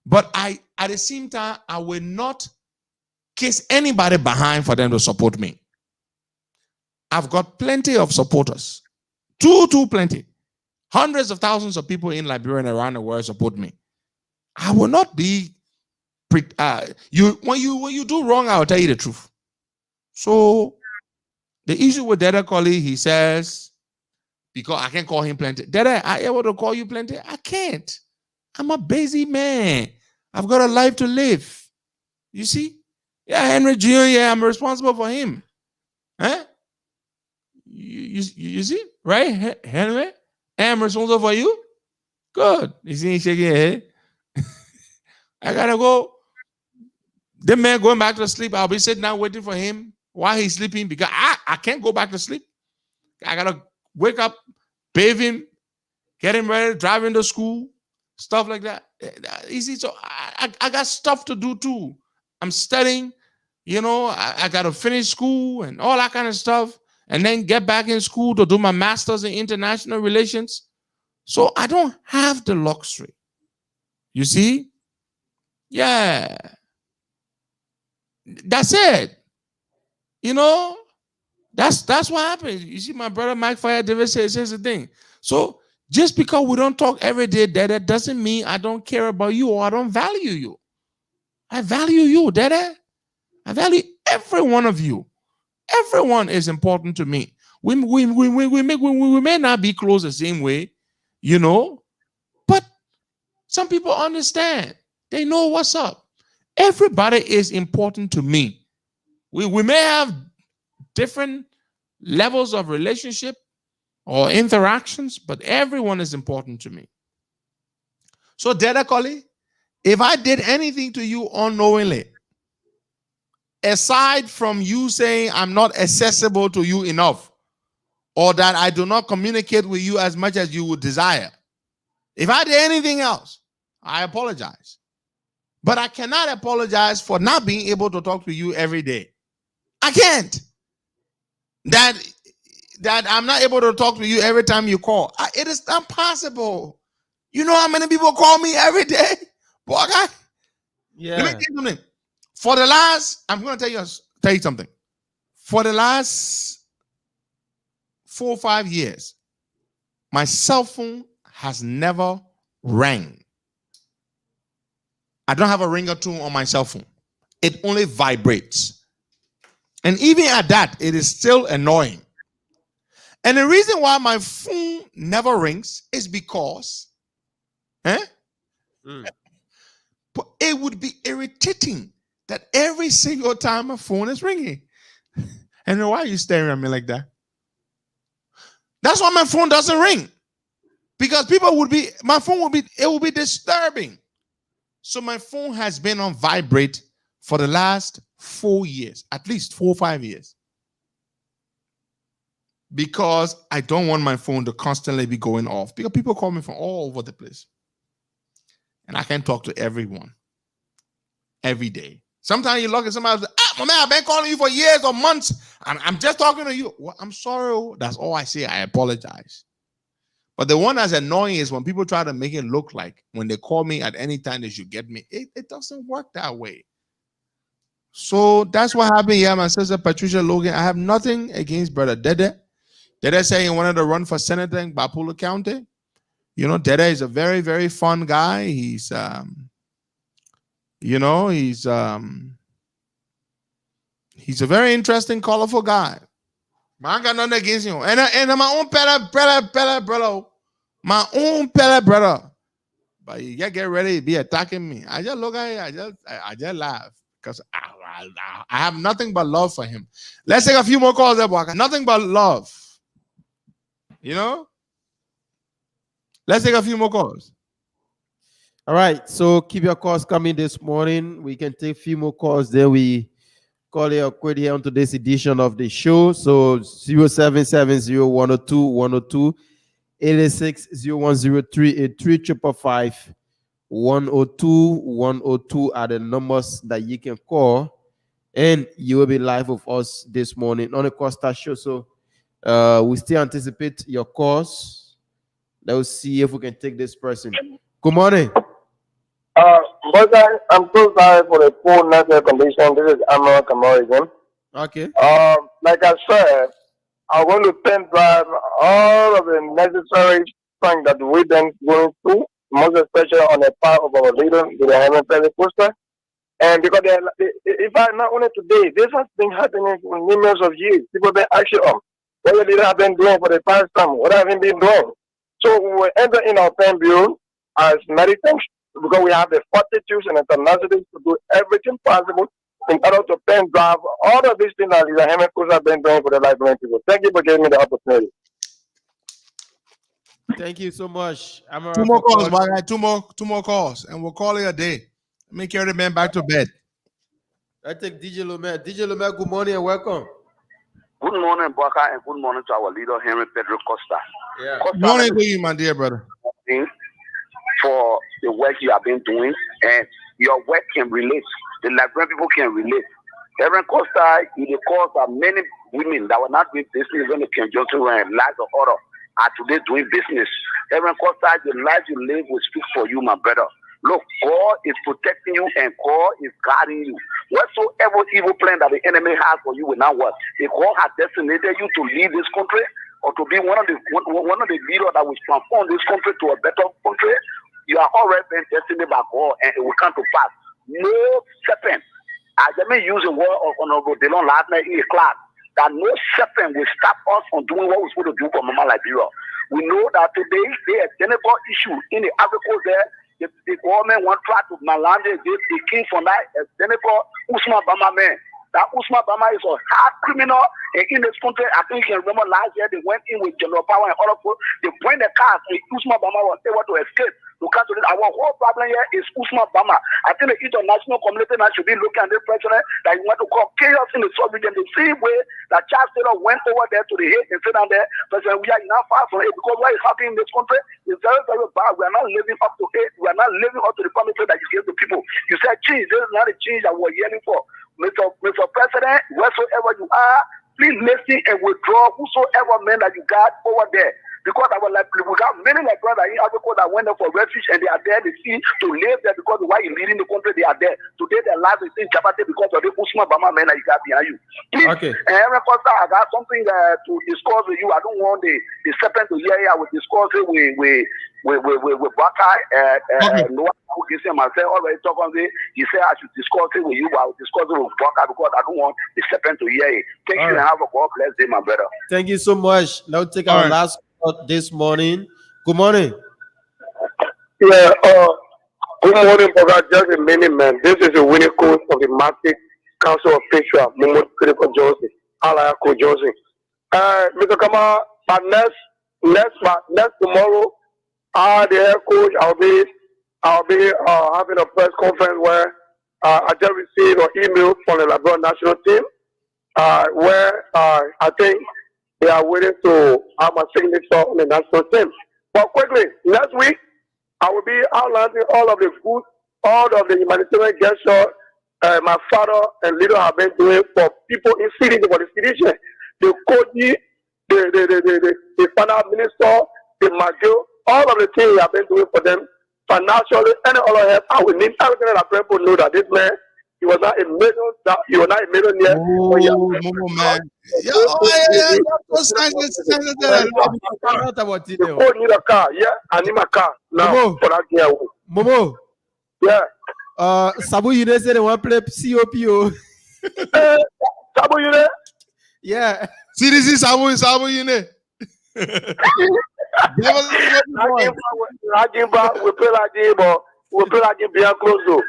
But at the same time, I will not kiss anybody behind for them to support me. I've got plenty of supporters. Too plenty. Hundreds of thousands of people in Liberia and around the world support me. I will not be when you do wrong, I will tell you the truth. So the issue with Dede Koli, he says, because I can't call him plenty. Dede, I able to call you plenty? I can't. I'm a busy man. I've got a life to live. You see? Yeah, Henry Jr., yeah, I'm responsible for him. Huh? You see? Right, Henry? I'm responsible for you? Good. You see, shaking your head. I gotta go. The man going back to sleep, I'll be sitting down waiting for him while he's sleeping because I can't go back to sleep. I gotta wake up, bathe him, get him ready, drive him to school, stuff like that. You see, so I got stuff to do too. I'm studying, I gotta finish school and all that kind of stuff, and then get back in school to do my master's in international relations. So I don't have the luxury. You see? Yeah. That's it. That's what happens. You see, my brother Mike Fire David says the thing. So just because we don't talk every day, Dede, doesn't mean I don't care about you or I don't value you. I value you, Dede. I value every one of you. Everyone is important to me. We may not be close the same way, but some people understand. They know what's up. Everybody is important to me. We may have different levels of relationship or interactions, but everyone is important to me. So, Dada Collie, if I did anything to you unknowingly, aside from you saying I'm not accessible to you enough, or that I do not communicate with you as much as you would desire, if I did anything else, I apologize. But I cannot apologize for not being able to talk to you every day. I can't. That I'm not able to talk to you every time you call. It is not possible. You know how many people call me every day? Boy, Yeah. Let me tell you something. For the last, I'm going to tell you something. For the last 4 or 5 years, my cell phone has never rang. I don't have a ringer tone on my cell phone. It only vibrates. And even at that, it is still annoying. And the reason why my phone never rings is because but it would be irritating that every single time my phone is ringing. And why are you staring at me like that? That's why my phone doesn't ring. Because my phone will be disturbing. So my phone has been on vibrate for the last 4 years, at least 4 or 5 years. Because I don't want my phone to constantly be going off. Because people call me from all over the place. And I can talk to everyone every day. Sometimes you look at somebody and say, my man, I've been calling you for years or months. I'm just talking to you. Well, I'm sorry. That's all I say. I apologize. But the one that's annoying is when people try to make it look like when they call me at any time they should get me. It doesn't work that way. So that's what happened here. My sister Patricia Logan. I have nothing against Brother Dede. Dede said he wanted to run for senator in Bapula County. You know, Dede is a very, very fun guy. He's he's a very interesting, colorful guy. I got nothing against him. And my own brother. My own brother. But you get ready to be attacking me. I just look at it, I just laugh. Because I have nothing but love for him. Let's take a few more calls there, boy. Nothing but love. You know? Let's take a few more calls. All right. So keep your calls coming this morning. We can take a few more calls. Then we call it a quit here on today's edition of the show. So 0770-102-102, 86-0103-8355. 102-102 are the numbers that you can call, and you will be live with us this morning on the Costa Show. So we still anticipate your calls. Let's see if we can take this person. Good morning. Brother, I'm so sorry for the poor network condition. This is Amar Kamar. Okay. Like I said, I want to thank God all of the necessary things that we've been going through, most especially on the part of our leader, the Heaven Costa. And because if I not only today, this has been happening for numerous of years. People have been asking, what the leader have been doing for the past time? What have you been doing? So we will enter in our pen bureau as medicine, because we have the fortitude and the tenacity to do everything possible in order to pen drive all of these things that Leader Heaven Costa have been doing for the lifeline people. Thank you for giving me the opportunity. Thank you so much. Two more calls, my guy. Two more calls, and we'll call it a day. Let me carry the man back to bed. I take DJ Lomer. DJ Lomer, good morning and welcome. Good morning, Baka, and good morning to our leader, Henry Pedro Costa. Yeah. Good morning to you, my dear brother. For the work you have been doing, and your work can relate. The Liberian people can relate. Reverend Costa is the cause of many women that were not doing business when they came just to lives of order are today doing business. Reverend Costa, the life you live will speak for you, my brother. Look, God is protecting you and God is guarding you. Whatsoever evil plan that the enemy has for you will not work. If God has designated you to lead this country or to be one of the leaders that will transform this country to a better country, you are already been destined by God and it will come to pass. No serpent. I let me use the word of Honorable Delon last night in a class, that no serpent will stop us from doing what we're supposed to do for Mama Liberia. We know that today there is a general issue in the Africa there. The government want to try to malander the king for that, a general Usman Bama man that Usman Bama is a hard criminal in this country. I think you can remember last year they went in with General Power and other people. They bring the cars and Usman Bama was able to escape. To cancel it. Our whole problem here is Usman Bama. I think the international community now should be looking at this president that you want to call chaos in the South region the same way that Charles Taylor went over there to the Hague and sit down there. President, we are not far from it because what is happening in this country is very, very bad. We are not living up to it. We are not living up to the promises that you gave to people. You said change. This is not a change that we're yearning for. Mr. President, wheresoever you are, please listen and withdraw whosoever man that you got over there. Because we got many like brothers in Africa that went there for refuge and they are there, they see to live there because while you're leading the country, they are there. Today their lives is in jeopardy because of the Usman Bama man that you got behind you. Please, Okay. Aaron Costa, I got something to discuss with you. I don't want the serpent to hear it. I will discuss it with Baka. No one who gives him myself already talk on it. He said I should discuss it with you, but I will discuss it with Baka because I don't want the serpent to hear it. Thank you and have a God bless day, my brother. Thank you so much. Now take our last call this morning. Good morning. Yeah, good morning, brother. Just a minute, man. This is the winning coach of the Matic Council of Patriot, Momo Critical Johnson, Alayako Johnson. Mr. Kama, next tomorrow, the head coach, I'll be having a press conference where I just received an email from the Liberia national team, where I think they are waiting to have my signature on the national team. But quickly, next week, I will be outlining all of the food, all of the humanitarian gestures my father and leader have been doing for people in city, for the citizen, the Koji, the finance minister, the Majo, all of the things we have been doing for them financially and all of help. I will need everything that people know that this man, he was not a millionaire. He was not a millionaire. Momo, man. Yeah, The code need a car. Yeah, I need my car now for that year. Momo. Yeah. Sabu Yune said they want to play COPO. Sabu Yune? Yeah. See, this is Sabu Yune. We play like this, but we play like this behind close door.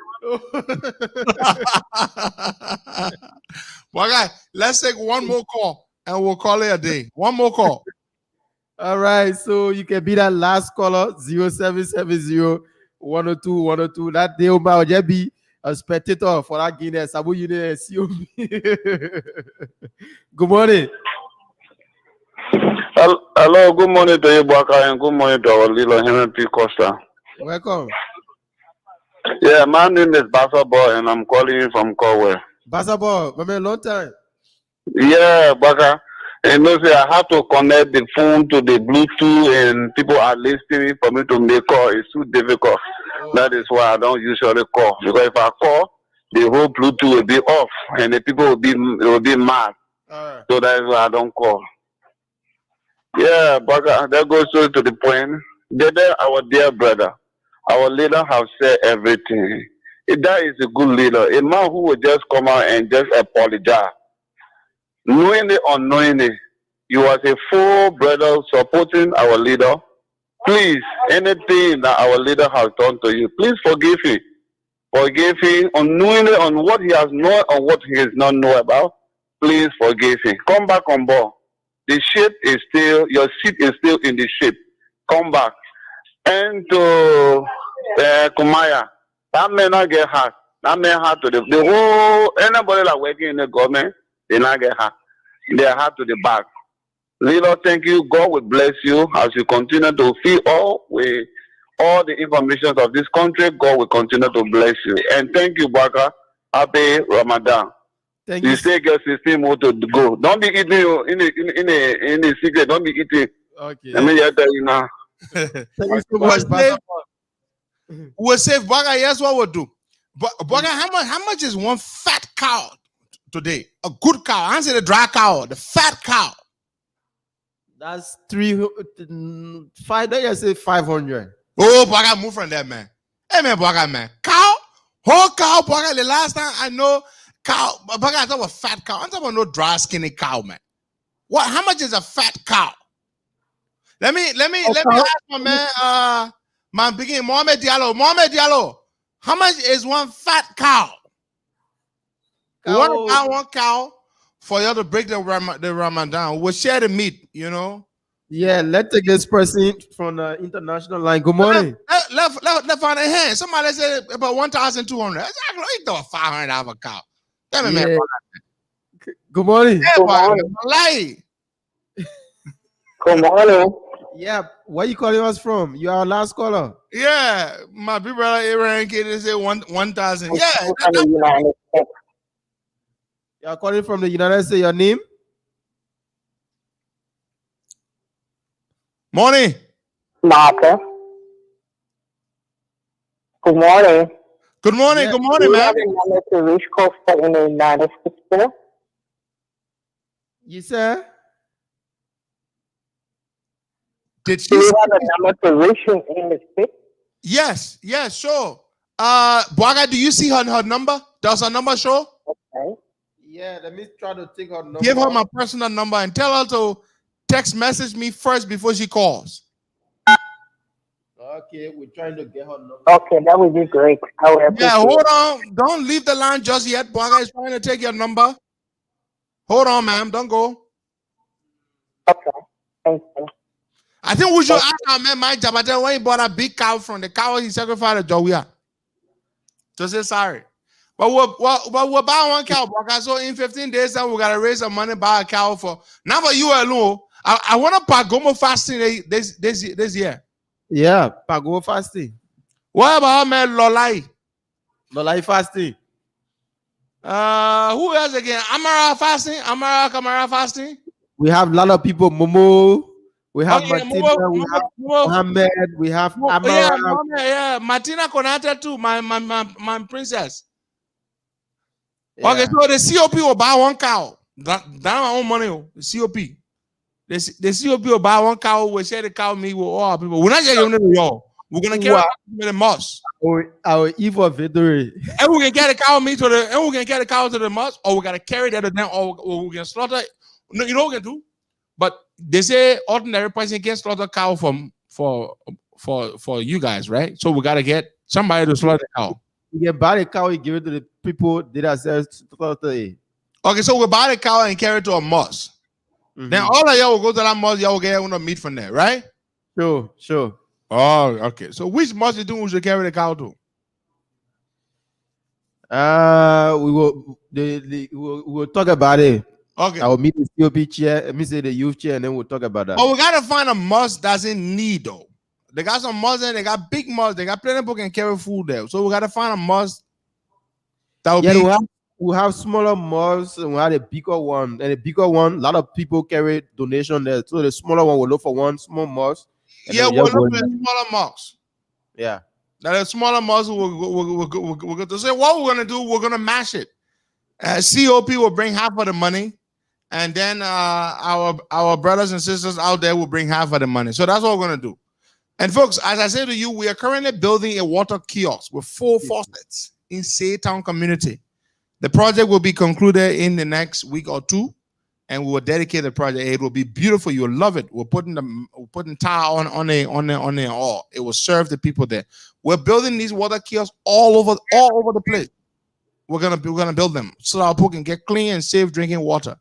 Well, guys, let's take one more call and we'll call it a day. One more call. All right, so you can be that last caller 0770 102 102. That day, I'll just be a spectator for that Guinness. Sabu Yune COP. Good morning. Hello, good morning to you, Baka, and good morning to our little Henry P. Costa. Welcome. Yeah, my name is Basabo, and I'm calling you from Corwell. Basabo, my man, long time. Yeah, Baka. And you know, say I have to connect the phone to the Bluetooth, and people are listening for me to make call. It's too difficult. That is why I don't usually call. Because if I call, the whole Bluetooth will be off, and the people will be mad. So that is why I don't call. Yeah, but that goes straight to the point. Our dear brother, our leader have said everything. That is a good leader. A man who will just come out and just apologize. Knowingly or unknowingly, you as a full brother supporting our leader. Please, anything that our leader has done to you, please forgive him. Forgive him unknowingly on what he has known or what he does not know about. Please forgive him. Come back on board. The ship is still, your seat is still in the ship. Come back. And to Kumaya, that may not get hurt. That may hurt to the whole, anybody that working in the government, they not get hurt. They are hurt to the back. Leader, thank you. God will bless you as you continue to feed all the information of this country. God will continue to bless you. And thank you, Baka. Happy Ramadan. Thank you. Say get 16 more to go. Don't be eating in the secret. Don't be eating. Okay. Let me tell you now. Thank you so much, We'll save Baka. Here's what we'll do. Baka, how much is one fat cow today? A good cow. I say the dry cow, the fat cow. That's 5. Don't you say 500? Oh, Baka, move from there, man. Hey, man, Baka, man. Cow, whole cow, Baka. The last time I know cow, Baka, I talk about fat cow. I'm talking about no dry, skinny cow, man. What? How much is a fat cow? Let me ask my man, my beginning, Mohamed Diallo. Mohamed Diallo, how much is one fat cow? We want to buy one cow for you to break the Ramadan. We'll share the meat, you know. Yeah, let's take this person from the international line. Good morning. Left on the hand. Somebody said about 1,200. Exactly. You throw 500 out of a cow. Tell me, man. Good morning. Yeah, lie. Good morning. Yeah, where you calling us from? You are our last caller. Yeah, my big brother Abraham kid they say 1,000. Yeah. You are calling from the United States. Your name? Morning. Martha. Good morning. Good morning. Yeah. Good morning, Do you man. have a number to reach Costa in the United States, sir? You said? Did Do she you have a number to reach him in the States? Yes, sure. Bwaga, do you see her number? Does her number show? Okay. Yeah, let me try to take her number. Give her my personal number and tell her to text message me first before she calls. Okay, we're trying to get her number. Okay, that would be great. I would appreciate Yeah, hold on. Don't leave the line just yet. Bwaga is trying to take your number. Hold on, ma'am. Don't go. Okay. Thank you. I think we should ask our man Mike Jabate when he bought a big cow from the cow he sacrificed at Jowia. Just say sorry. But we'll buy one cow, Bwaga. So in 15 days, then we gotta raise some money, buy a cow for not for you alone. I want to Pagomo fasting this year. Yeah, Pago fasting. What about man Lolai? Lolai fasting. Who else again? Amara fasting. Kamara fasting. We have a lot of people. Momo. We have yeah, Martina. We have Mohammed. We have Amara. Yeah, Martina Konate too. My princess. Yeah. Okay, so the COP will buy one cow. That our own money. The COP. The COP will buy one cow. We'll share the cow meat with all our people. We're not just giving it to y'all. We're gonna carry it to the mosque. Our evil victory. And we can get the cow meat to the and we can get the cow to the mosque, or we gotta carry that to them, or we can slaughter. No, you know what we can do? But they say ordinary person can slaughter cow for you guys, right? So we gotta get somebody to slaughter the cow. You can buy the cow, you give it to the people that are sells slaughter it. Okay, so we buy the cow and carry it to a mosque. Then all of y'all will go to that mosque, y'all will get one meat from there, right? Sure. Oh, okay. So which mosque you think we should carry the cow to? We will talk about it. Okay. I will meet the COP chair, let me say the youth chair, and then we'll talk about that. But we gotta find a mosque that's in need though. They got some mosques and they got big mosques, they got plenty of people can carry food there. So we gotta find a mosque that will be we have smaller mosques and we have a bigger one. And the bigger one, a lot of people carry donation there. So the smaller one will look for one small mosque. Yeah, we'll look for a smaller mosque. Yeah. Now the smaller mosque we're going to say what we're gonna do, we're gonna mash it. COP will bring half of the money, and then our brothers and sisters out there will bring half of the money. So that's what we're gonna do. And folks, as I said to you, we are currently building a water kiosk with 4 faucets in Saytown community. The project will be concluded in the next week or 2, and we will dedicate the project. It will be beautiful. You'll love it. We're putting tile on it all. It will serve the people there. We're building these water kiosks all over the place. We're gonna build them so our people can get clean and safe drinking water.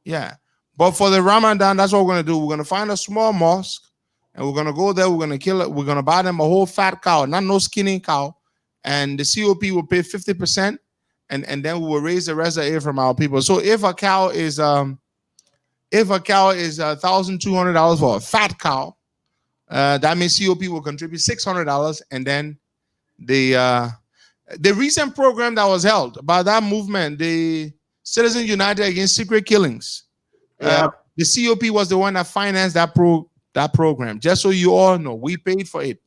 Yeah. But for the Ramadan, that's what we're gonna do. We're gonna find a small mosque and we're gonna go there. We're gonna kill it. We're gonna buy them a whole fat cow, not no skinny cow. And the COP will pay 50%, and then we will raise the rest of it from our people. So if a cow is $1,200 for a fat cow, that means COP will contribute $600, and then the recent program that was held by that movement, the Citizens United Against Secret Killings, the COP was the one that financed that program. Just so you all know, we paid for it.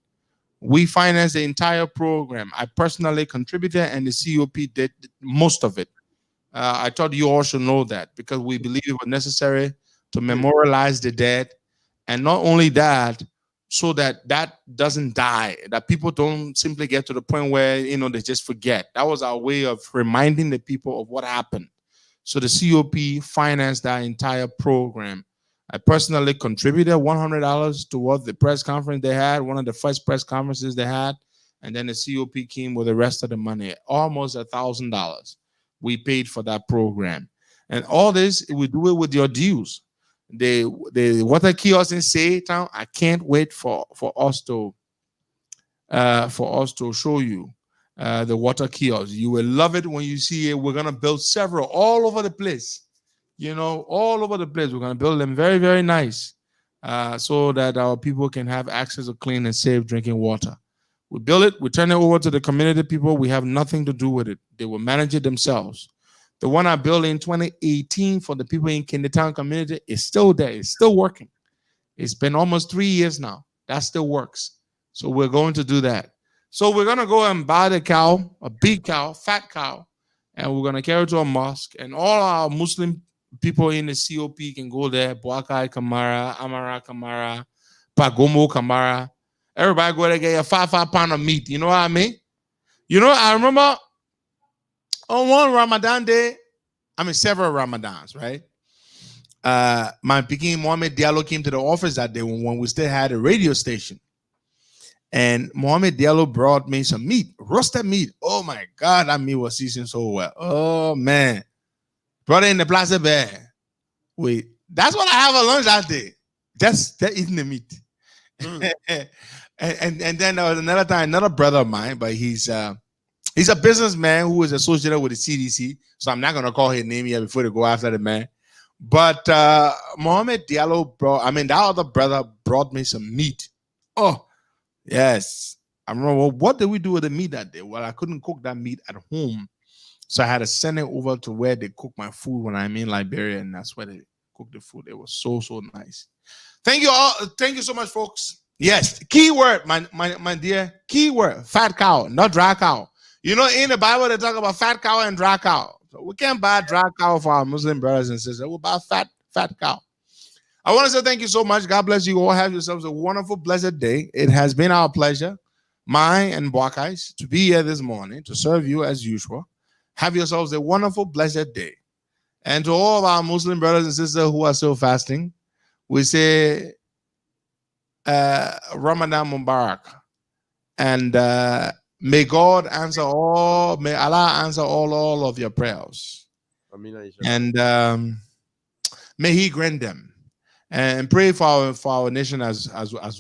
We financed the entire program. I personally contributed, and the COP did most of it. I thought you all should know that because we believe it was necessary to memorialize the dead, and not only that, so that doesn't die, that people don't simply get to the point where they just forget. That was our way of reminding the people of what happened. So the COP financed that entire program. I personally contributed $100 towards the press conference they had, one of the first press conferences they had, and then the COP came with the rest of the money, almost $1,000. we paid for that program. And all this, we do it with your dues. The water kiosk in Saytown, I can't wait for us to show you the water kiosk. You will love it when you see it. We're gonna build several all over the place. All over the place. We're gonna build them very, very nice, so that our people can have access to clean and safe drinking water. We build it, we turn it over to the community people. We have nothing to do with it. They will manage it themselves. The one I built in 2018 for the people in Kindertown community is still there. It's still working. It's been almost 3 years now. That still works. So we're going to do that. So we're going to go and buy the cow, a big cow, fat cow, and we're going to carry it to a mosque. And all our Muslim people in the COP can go there. Boakai Kamara, Amara Kamara, Pagomo Kamara. Everybody go there, get a 5 pound of meat. You know what I mean? I remember on one Ramadan day, several Ramadans, right? My Peking Mohammed Diallo came to the office that day when we still had a radio station. And Mohammed Diallo brought me some meat, roasted meat. Oh my God, that meat was seasoned so well. Oh man. Brought it in the Plaza Bear. Wait, that's what I have for lunch that day. Just eating the meat. And then there was another time, another brother of mine, but he's a businessman who is associated with the CDC. So I'm not gonna call his name yet before they go after the man. But Mohammed Diallo that other brother brought me some meat. Oh, yes. I remember, what did we do with the meat that day? Well, I couldn't cook that meat at home. So I had to send it over to where they cook my food when I'm in Liberia, and that's where they cook the food. It was so, so nice. Thank you all. Thank you so much, folks. Yes, keyword, my dear, keyword, fat cow, not dry cow. In the Bible, they talk about fat cow and dry cow. So we can't buy dry cow for our Muslim brothers and sisters. We'll buy fat cow. I want to say thank you so much. God bless you all. Have yourselves a wonderful, blessed day. It has been our pleasure, mine and Boakai's, to be here this morning to serve you as usual. Have yourselves a wonderful, blessed day. And to all of our Muslim brothers and sisters who are still fasting, we say Ramadan Mubarak. And may Allah answer all of your prayers. And may He grant them. And pray for our nation as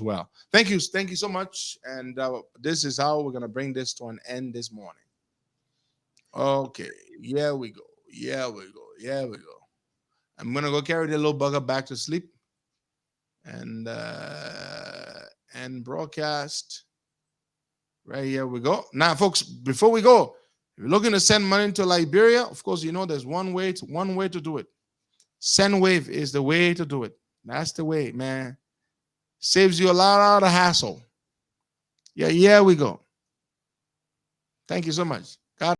well. Thank you so much. And this is how we're gonna bring this to an end this morning. Okay, here we go. I'm gonna go carry the little bugger back to sleep and broadcast. Right here we go. Now, folks, before we go, if you're looking to send money to Liberia, of course, there's one way to do it. SendWave is the way to do it. That's the way, man. Saves you a lot of hassle. Yeah, we go. Thank you so much.